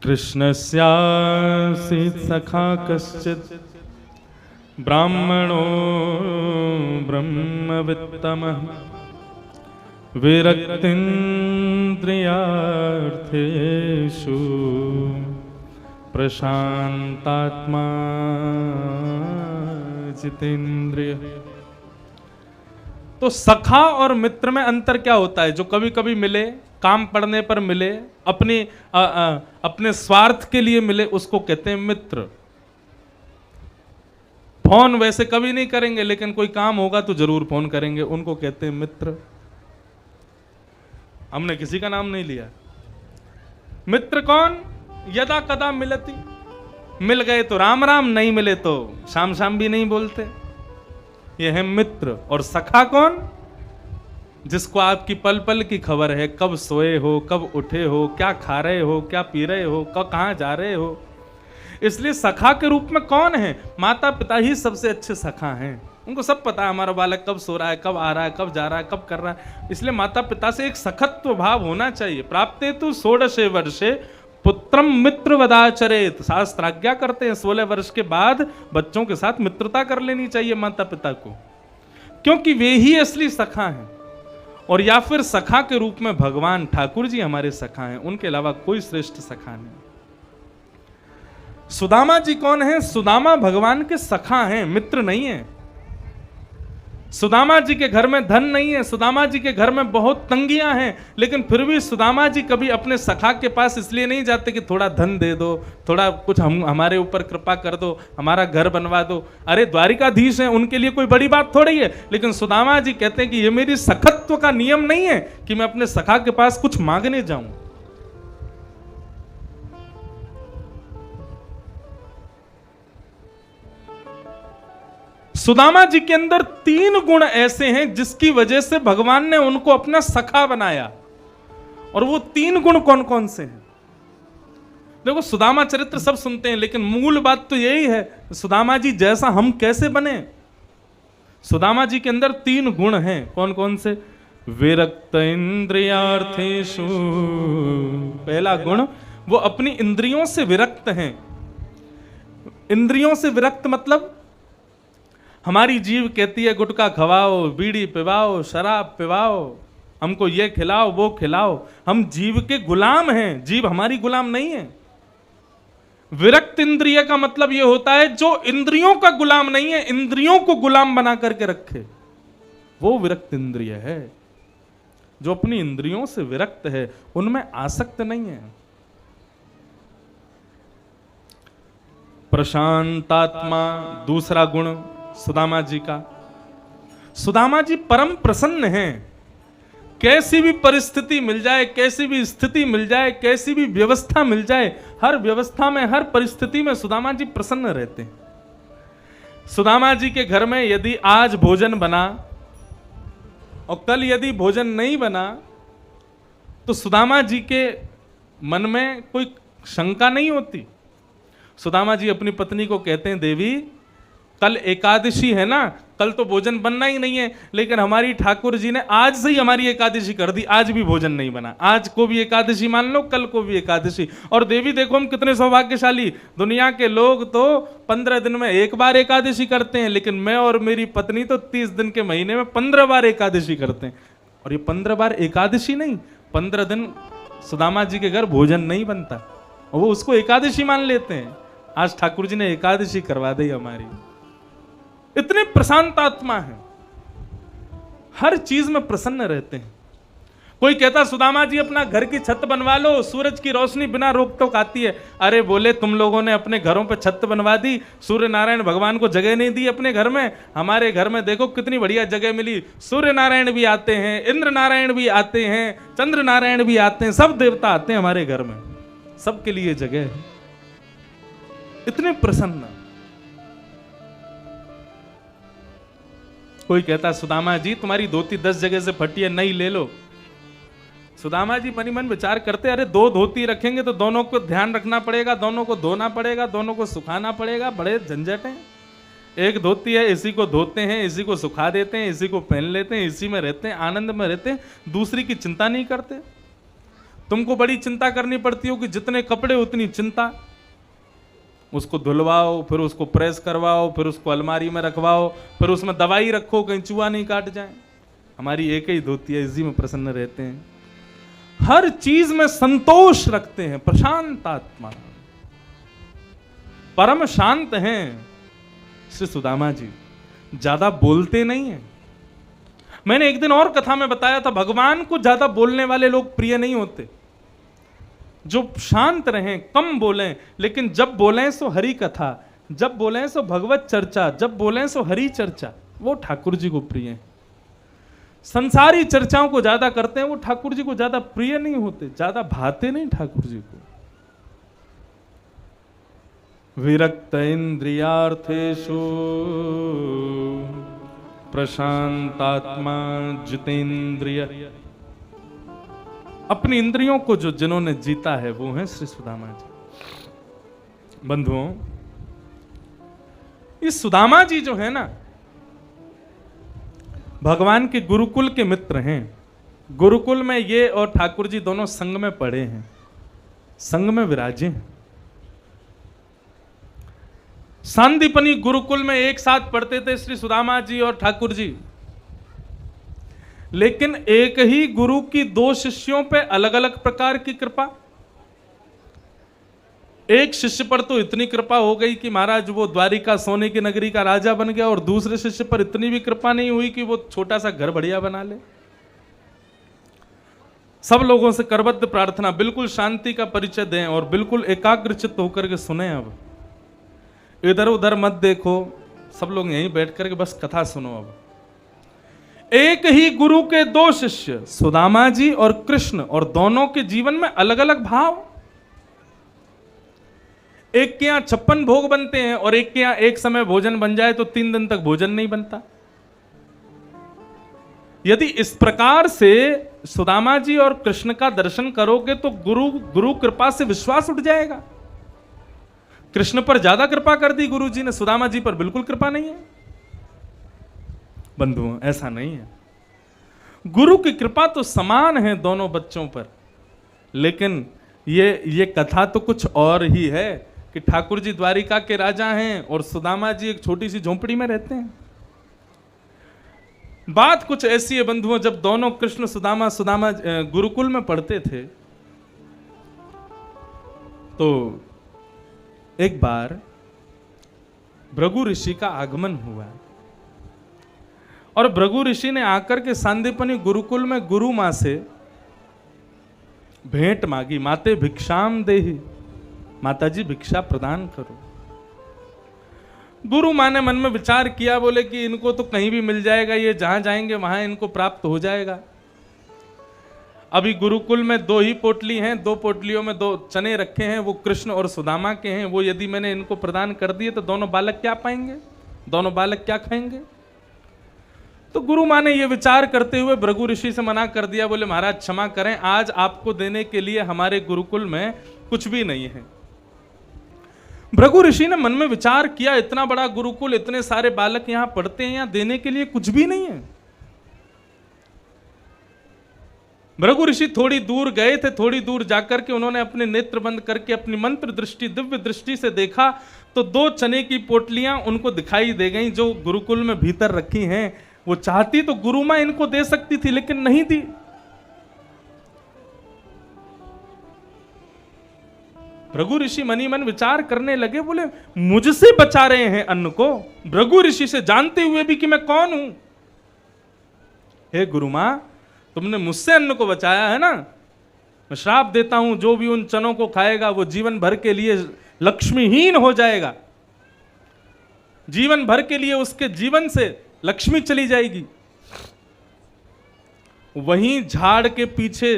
कृष्णस्यासीत् सखा कश्चित् ब्राह्मणो ब्रह्मवित्तमः विरक्तीन्द्रियार्थेषु प्रशांतात्मा जितेन्द्रिय। तो सखा और मित्र में अंतर क्या होता है? जो कभी कभी मिले, काम पड़ने पर मिले, अपने स्वार्थ के लिए मिले, उसको कहते हैं मित्र। फोन वैसे कभी नहीं करेंगे, लेकिन कोई काम होगा तो जरूर फोन करेंगे, उनको कहते हैं मित्र। हमने किसी का नाम नहीं लिया। मित्र कौन? यदा कदा मिलती, मिल गए तो राम राम, नहीं मिले तो शाम शाम भी नहीं बोलते, ये है मित्र। और सखा कौन? जिसको आपकी पल पल की खबर है, कब सोए हो, कब उठे हो, क्या खा रहे हो, क्या पी रहे हो, कहाँ जा रहे हो। इसलिए सखा के रूप में कौन है? माता पिता ही सबसे अच्छे सखा हैं। उनको सब पता है हमारा बालक कब सो रहा है, कब आ रहा है, कब जा रहा है, कब कर रहा है। इसलिए माता पिता से एक सखत्व भाव होना चाहिए। प्राप्ते तु 16 वर्षे पुत्रम मित्र वदाचरेत। शास्त्र आज्ञा करते हैं 16 वर्ष के बाद बच्चों के साथ मित्रता कर लेनी चाहिए माता पिता को, क्योंकि वे ही असली सखा हैं। और या फिर सखा के रूप में भगवान ठाकुर जी हमारे सखा हैं, उनके अलावा कोई श्रेष्ठ सखा नहीं। सुदामा जी कौन है? सुदामा भगवान के सखा हैं, मित्र नहीं है। सुदामा जी के घर में धन नहीं है, सुदामा जी के घर में बहुत तंगियां हैं, लेकिन फिर भी सुदामा जी कभी अपने सखा के पास इसलिए नहीं जाते कि थोड़ा धन दे दो, थोड़ा कुछ हमारे ऊपर कृपा कर दो, हमारा घर बनवा दो। अरे द्वारिकाधीश हैं, उनके लिए कोई बड़ी बात थोड़ी है। लेकिन सुदामा जी कहते हैं कि ये मेरी सखत्व का नियम नहीं है कि मैं अपने सखा के पास कुछ मांगने जाऊं। सुदामा जी के अंदर 3 गुण ऐसे हैं जिसकी वजह से भगवान ने उनको अपना सखा बनाया। और वो 3 गुण कौन कौन से हैं? देखो, सुदामा चरित्र सब सुनते हैं, लेकिन मूल बात तो यही है, सुदामा जी जैसा हम कैसे बने। सुदामा जी के अंदर 3 गुण हैं। कौन कौन से? विरक्त इंद्रियार्थेषु। पहला गुण, वो अपनी इंद्रियों से विरक्त हैं। इंद्रियों से विरक्त मतलब हमारी जीव कहती है गुटखा खवाओ, बीड़ी पिवाओ, शराब पिवाओ, हमको ये खिलाओ, वो खिलाओ। हम जीव के गुलाम हैं, जीव हमारी गुलाम नहीं है। विरक्त इंद्रिय का मतलब यह होता है जो इंद्रियों का गुलाम नहीं है, इंद्रियों को गुलाम बना करके रखे, वो विरक्त इंद्रिय है। जो अपनी इंद्रियों से विरक्त है, उनमें आसक्त नहीं है। प्रशांतात्मा दूसरा गुण सुदामा जी का। सुदामा जी परम प्रसन्न हैं। कैसी भी परिस्थिति मिल जाए, कैसी भी स्थिति मिल जाए, कैसी भी व्यवस्था मिल जाए, हर व्यवस्था में, हर परिस्थिति में सुदामा जी प्रसन्न रहते हैं। सुदामा जी के घर में यदि आज भोजन बना और कल यदि भोजन नहीं बना तो सुदामा जी के मन में कोई शंका नहीं होती। सुदामा जी अपनी पत्नी को कहते हैं, देवी कल एकादशी है ना, कल तो भोजन बनना ही नहीं है, लेकिन हमारी ठाकुर जी ने आज से ही हमारी एकादशी कर दी, आज भी भोजन नहीं बना, आज को भी एकादशी मान लो, कल को भी एकादशी। और देवी देखो हम कितने सौभाग्यशाली, दुनिया के लोग तो 15 दिन में एक बार एकादशी करते हैं, लेकिन मैं और मेरी पत्नी तो 30 दिन के महीने में 15 बार एकादशी करते हैं। और ये 15 बार एकादशी नहीं, 15 दिन सुदामा जी के घर भोजन नहीं बनता और वो उसको एकादशी मान लेते हैं। आज ठाकुर जी ने एकादशी करवा दी हमारी। इतने प्रशांत आत्मा है, हर चीज में प्रसन्न रहते हैं। कोई कहता सुदामा जी अपना घर की छत बनवा लो, सूरज की रोशनी बिना रोक टोक आती है। अरे बोले तुम लोगों ने अपने घरों पे छत बनवा दी, सूर्य नारायण भगवान को जगह नहीं दी अपने घर में। हमारे घर में देखो कितनी बढ़िया जगह मिली, सूर्य नारायण भी आते हैं, इंद्र नारायण भी आते हैं, चंद्र नारायण भी आते हैं, सब देवता आते हैं हमारे घर में, सबके लिए जगह है। इतने प्रसन्न। कोई कहता सुदामा जी तुम्हारी धोती 10 जगह से फटी है, नहीं ले लो। सुदामा जी मन ही मन विचार करते, अरे 2 धोती रखेंगे तो दोनों को ध्यान रखना पड़ेगा, दोनों को धोना पड़ेगा, दोनों को सुखाना पड़ेगा, बड़े झंझट हैं। एक धोती है, इसी को धोते हैं, इसी को सुखा देते हैं, इसी को पहन लेते हैं, इसी में रहते हैं, आनंद में रहते हैं, दूसरी की चिंता नहीं करते। तुमको बड़ी चिंता करनी पड़ती हो कि जितने कपड़े उतनी चिंता, उसको धुलवाओ, फिर उसको प्रेस करवाओ, फिर उसको अलमारी में रखवाओ, फिर उसमें दवाई रखो कहीं चूहा नहीं काट जाए। हमारी एक ही धोती है, इसी में प्रसन्न रहते हैं, हर चीज में संतोष रखते हैं, प्रशांत आत्मा, परम शांत हैं श्री सुदामा जी, ज्यादा बोलते नहीं हैं। मैंने एक दिन और कथा में बताया था, भगवान को ज्यादा बोलने वाले लोग प्रिय नहीं होते, जो शांत रहें, कम बोलें, लेकिन जब बोलें सो हरि कथा, जब बोलें सो भगवत चर्चा, जब बोलें सो हरि चर्चा, वो ठाकुर जी को प्रिय है। संसारी चर्चाओं को ज्यादा करते हैं, वो ठाकुर जी को ज्यादा प्रिय नहीं होते, ज्यादा भाते नहीं ठाकुर जी को। विरक्त इंद्रियार्थेषु प्रशांतात्मा जितेंद्रिय। अपनी इंद्रियों को जो जिन्होंने जीता है वो है श्री सुदामा जी। बंधुओं, ये सुदामा जी जो है ना, भगवान के गुरुकुल के मित्र हैं। गुरुकुल में ये और ठाकुर जी दोनों संग में पढ़े हैं, संग में विराजे हैं। सांदीपनी गुरुकुल में एक साथ पढ़ते थे श्री सुदामा जी और ठाकुर जी, लेकिन एक ही गुरु की 2 शिष्यों पे अलग अलग प्रकार की कृपा। एक शिष्य पर तो इतनी कृपा हो गई कि महाराज वो द्वारिका सोने की नगरी का राजा बन गया, और दूसरे शिष्य पर इतनी भी कृपा नहीं हुई कि वो छोटा सा घर बढ़िया बना ले। सब लोगों से करबद्ध प्रार्थना, बिल्कुल शांति का परिचय दें और बिल्कुल एकाग्रचित्त होकर के सुने। अब इधर उधर मत देखो, सब लोग यहीं बैठ करके बस कथा सुनो। अब एक ही गुरु के 2 शिष्य, सुदामा जी और कृष्ण, और दोनों के जीवन में अलग अलग भाव। एक के यहां 56 भोग बनते हैं और एक के यहां एक समय भोजन बन जाए तो 3 दिन तक भोजन नहीं बनता। यदि इस प्रकार से सुदामा जी और कृष्ण का दर्शन करोगे तो गुरु कृपा से विश्वास उठ जाएगा। कृष्ण पर ज्यादा कृपा कर दी गुरु जी ने, सुदामा जी पर बिल्कुल कृपा नहीं है। बंधुओं, ऐसा नहीं है। गुरु की कृपा तो समान है दोनों बच्चों पर, लेकिन ये कथा तो कुछ और ही है कि ठाकुर जी द्वारिका के राजा हैं और सुदामा जी एक छोटी सी झोंपड़ी में रहते हैं। बात कुछ ऐसी है बंधुओं, जब दोनों कृष्ण सुदामा गुरुकुल में पढ़ते थे तो एक बार भृगु ऋषि का आगमन हुआ और भृगु ऋषि ने आकर के सांदीपनी गुरुकुल में गुरु मां से भेंट मांगी। माते भिक्षाम देहि, माता जी भिक्षा प्रदान करो। गुरु मां ने मन में विचार किया, बोले कि इनको तो कहीं भी मिल जाएगा, ये जहां जाएंगे वहां इनको प्राप्त हो जाएगा। अभी गुरुकुल में 2 ही पोटली हैं, 2 पोटलियों में 2 चने रखे हैं, वो कृष्ण और सुदामा के हैं। वो यदि मैंने इनको प्रदान कर दिए तो दोनों बालक क्या पाएंगे? दोनों बालक क्या खाएंगे? तो गुरु माँ ने यह विचार करते हुए भृगु ऋषि से मना कर दिया। बोले महाराज क्षमा करें, आज आपको देने के लिए हमारे गुरुकुल में कुछ भी नहीं है। भृगु ऋषि ने मन में विचार किया, इतना बड़ा गुरुकुल, इतने सारे बालक यहां पढ़ते हैं, यहां देने के लिए कुछ भी नहीं है। भृगु ऋषि थोड़ी दूर गए थे, थोड़ी दूर जाकर के उन्होंने अपने नेत्र बंद करके अपनी मंत्र दृष्टि, दिव्य दृष्टि से देखा तो 2 चने की पोटलियां उनको दिखाई दे गईं जो गुरुकुल में भीतर रखी हैं। वो चाहती तो गुरु मां इनको दे सकती थी, लेकिन नहीं दी। भृगु ऋषि मनी मन विचार करने लगे, बोले मुझसे बचा रहे हैं अन्न को, भृगु ऋषि से जानते हुए भी कि मैं कौन हूं। हे गुरु मां, तुमने मुझसे अन्न को बचाया है ना, मैं श्राप देता हूं जो भी उन चनों को खाएगा वो जीवन भर के लिए लक्ष्मीहीन हो जाएगा, जीवन भर के लिए उसके जीवन से लक्ष्मी चली जाएगी। वहीं झाड़ के पीछे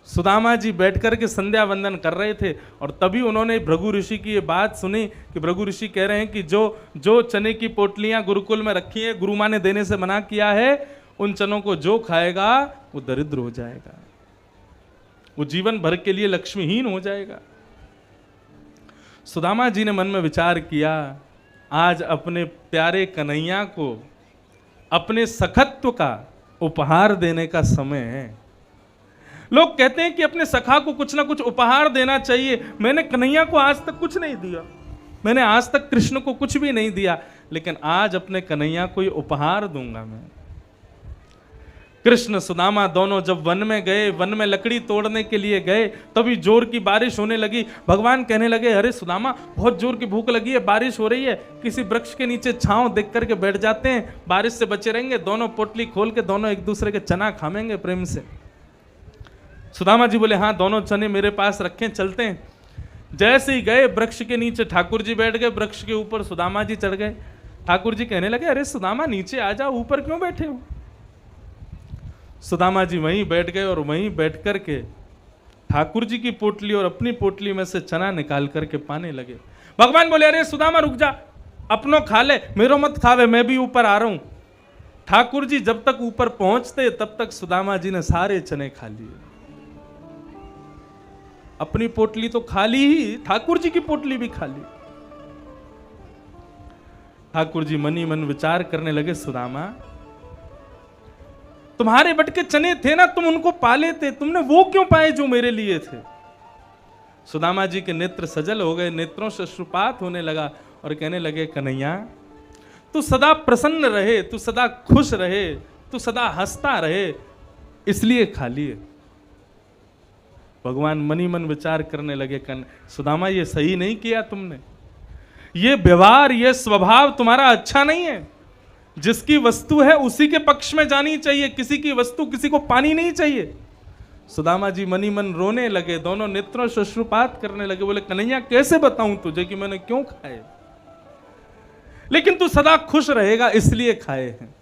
सुदामा जी बैठकर के संध्या वंदन कर रहे थे और तभी उन्होंने भृगु ऋषि की ये बात सुनी कि भृगु ऋषि कह रहे हैं कि जो चने की पोटलियां गुरुकुल में रखी है, गुरु मां ने देने से मना किया है, उन चनों को जो खाएगा वो दरिद्र हो जाएगा, वो जीवन भर के लिए लक्ष्मीहीन हो जाएगा। सुदामा जी ने मन में विचार किया, आज अपने प्यारे कन्हैया को अपने सखत्व का उपहार देने का समय है। लोग कहते हैं कि अपने सखा को कुछ ना कुछ उपहार देना चाहिए। मैंने कन्हैया को आज तक कुछ नहीं दिया, मैंने आज तक कृष्ण को कुछ भी नहीं दिया, लेकिन आज अपने कन्हैया को ये उपहार दूंगा मैं। कृष्ण सुदामा दोनों जब वन में गए, वन में लकड़ी तोड़ने के लिए गए, तभी जोर की बारिश होने लगी। भगवान कहने लगे, अरे सुदामा बहुत जोर की भूख लगी है, बारिश हो रही है, किसी वृक्ष के नीचे छांव देख करके बैठ जाते हैं, बारिश से बचे रहेंगे। दोनों पोटली खोल के दोनों एक दूसरे के चना खाएंगे प्रेम से। सुदामा जी बोले, हाँ दोनों चने मेरे पास रखें, चलते हैं। जैसे ही गए वृक्ष के नीचे ठाकुर जी बैठ गए, वृक्ष के ऊपर सुदामा जी चढ़ गए। ठाकुर जी कहने लगे, अरे सुदामा नीचे आ जाओ, ऊपर क्यों बैठे हो? सुदामा जी वहीं बैठ गए और वहीं बैठ करके ठाकुर जी की पोटली और अपनी पोटली में से चना निकाल करके पाने लगे। भगवान बोले, अरे सुदामा रुक जा, अपनों खा ले, मेरो मत खावे, मैं भी ऊपर आ रहा हूं। ठाकुर जी जब तक ऊपर पहुंचते तब तक सुदामा जी ने सारे चने खा लिए। अपनी पोटली तो खाली ही, ठाकुर जी की पोटली भी खाली। ठाकुर जी मनी मन विचार करने लगे, सुदामा तुम्हारे बटके चने थे ना, तुम उनको पाले थे, तुमने वो क्यों पाए जो मेरे लिए थे? सुदामा जी के नेत्र सजल हो गए, नेत्रों से अश्रुपात होने लगा और कहने लगे, कन्हैया तू सदा प्रसन्न रहे, तू सदा खुश रहे, तू सदा हंसता रहे, इसलिए खा लिए। भगवान मनी मन विचार करने लगे, सुदामा ये सही नहीं किया तुमने, ये व्यवहार, ये स्वभाव तुम्हारा अच्छा नहीं है। जिसकी वस्तु है उसी के पक्ष में जानी चाहिए, किसी की वस्तु किसी को पानी नहीं चाहिए। सुदामा जी मनी मन रोने लगे, दोनों नेत्रों से अश्रुपात करने लगे। बोले, कन्हैया कैसे बताऊं तुझे कि मैंने क्यों खाए, लेकिन तू सदा खुश रहेगा इसलिए खाए हैं।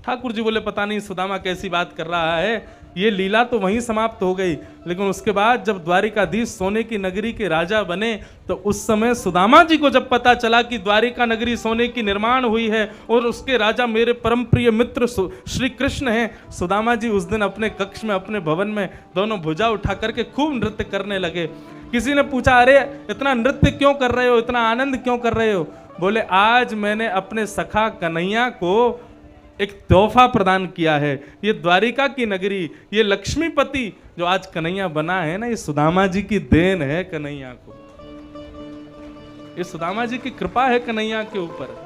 ठाकुर जी बोले, पता नहीं सुदामा कैसी बात कर रहा है, ये लीला तो वहीं समाप्त हो गई। लेकिन उसके बाद जब द्वारिकाधीश सोने की नगरी के राजा बने तो उस समय सुदामा जी को जब पता चला कि द्वारिका नगरी सोने की निर्माण हुई है और उसके राजा मेरे परम प्रिय मित्र श्री कृष्ण हैं, सुदामा जी उस दिन अपने कक्ष में, अपने भवन में दोनों भुजा उठा करके खूब नृत्य करने लगे। किसी ने पूछा, अरे इतना नृत्य क्यों कर रहे हो, इतना आनंद क्यों कर रहे हो? बोले, आज मैंने अपने सखा कन्हैया को एक तोहफा प्रदान किया है। ये द्वारिका की नगरी, ये लक्ष्मीपति जो आज कन्हैया बना है ना, ये सुदामा जी की देन है कन्हैया को, ये सुदामा जी की कृपा है कन्हैया के ऊपर।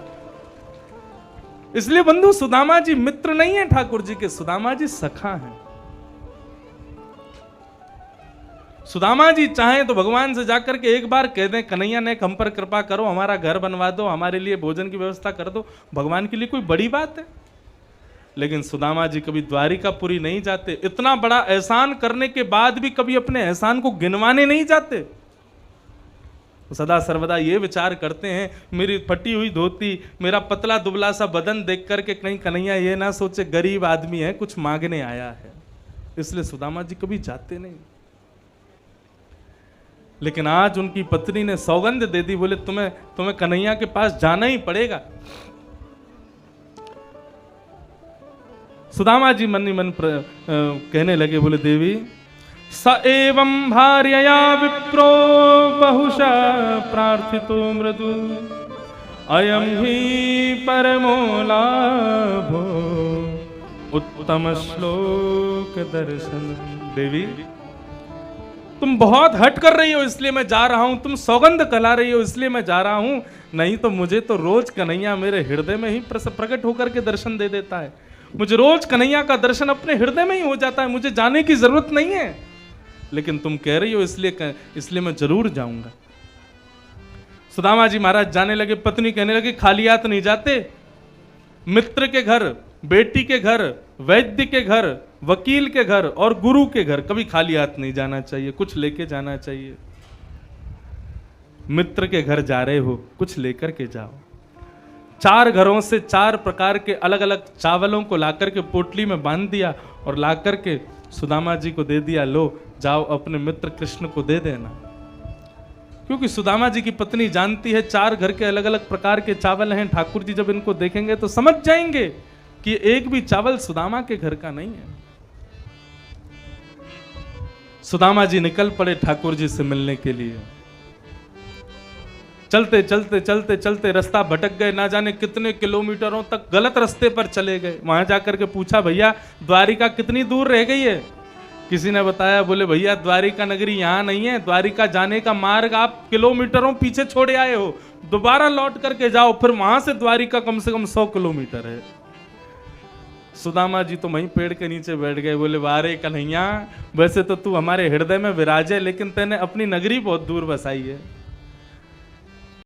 इसलिए बंधु, सुदामा जी मित्र नहीं है ठाकुर जी के, सुदामा जी सखा हैं। सुदामा जी चाहें तो भगवान से जाकर के एक बार कह दें, कन्हैया ने हम पर कृपा करो, हमारा घर बनवा दो, हमारे लिए भोजन की व्यवस्था कर दो, भगवान के लिए कोई बड़ी बात है। लेकिन सुदामा जी कभी द्वारिकापुरी नहीं जाते, इतना बड़ा एहसान करने के बाद भी कभी अपने एहसान को गिनवाने नहीं जाते। सदा सर्वदा ये विचार करते हैं, मेरी फटी हुई धोती, मेरा पतला दुबला सा बदन देख करके कहीं कन्हैया ये ना सोचे गरीब आदमी है, कुछ मांगने आया है, इसलिए सुदामा जी कभी जाते नहीं। लेकिन आज उनकी पत्नी ने सौगंध दे दी, बोले तुम्हें कन्हैया के पास जाना ही पड़ेगा। सुदामा जी मन ही मन कहने लगे, बोले देवी स एवं भार्यया विप्रो बहुशः प्रार्थितो मृदु अयम ही परमो लाभो उत्तम श्लोक दर्शन। देवी तुम बहुत हट कर रही हो इसलिए मैं जा रहा हूं, तुम सौगंध कला रही हो इसलिए मैं जा रहा हूं, नहीं तो मुझे तो रोज कन्हैया मेरे हृदय में ही प्रकट होकर के दर्शन दे देता है। मुझे रोज कन्हैया का दर्शन अपने हृदय में ही हो जाता है, मुझे जाने की जरूरत नहीं है। लेकिन तुम कह रही हो इसलिए मैं जरूर जाऊंगा। सुदामा जी महाराज जाने लगे। पत्नी कहने लगी खाली हाथ नहीं जाते, मित्र के घर, बेटी के घर, वैद्य के घर, वकील के घर और गुरु के घर कभी खाली हाथ नहीं जाना चाहिए, कुछ लेके जाना चाहिए। मित्र के घर जा रहे हो, कुछ लेकर के जाओ। 4 घरों से 4 प्रकार के अलग अलग चावलों को लाकर के पोटली में बांध दिया और लाकर के सुदामा जी को दे दिया, लो जाओ अपने मित्र कृष्ण को दे देना। क्योंकि सुदामा जी की पत्नी जानती है 4 घर के अलग अलग प्रकार के चावल हैं, ठाकुर जी जब इनको देखेंगे तो समझ जाएंगे कि एक भी चावल सुदामा के घर का नहीं है। सुदामा जी निकल पड़े ठाकुर जी से मिलने के लिए। चलते चलते चलते चलते रास्ता भटक गए, ना जाने कितने किलोमीटरों तक गलत रास्ते पर चले गए। वहां जाकर के पूछा, भैया द्वारिका कितनी दूर रह गई है? किसी ने बताया, बोले भैया द्वारिका नगरी यहाँ नहीं है, द्वारिका जाने का मार्ग आप किलोमीटरों पीछे छोड़े आए हो, दोबारा लौट करके जाओ, फिर वहां से द्वारिका कम से कम 100 किलोमीटर है। सुदामा जी तो वहीं पेड़ के नीचे बैठ गए, बोले वारे कन्हैया, वैसे तो तू हमारे हृदय में विराजे, लेकिन तैने अपनी नगरी बहुत दूर बसाई है।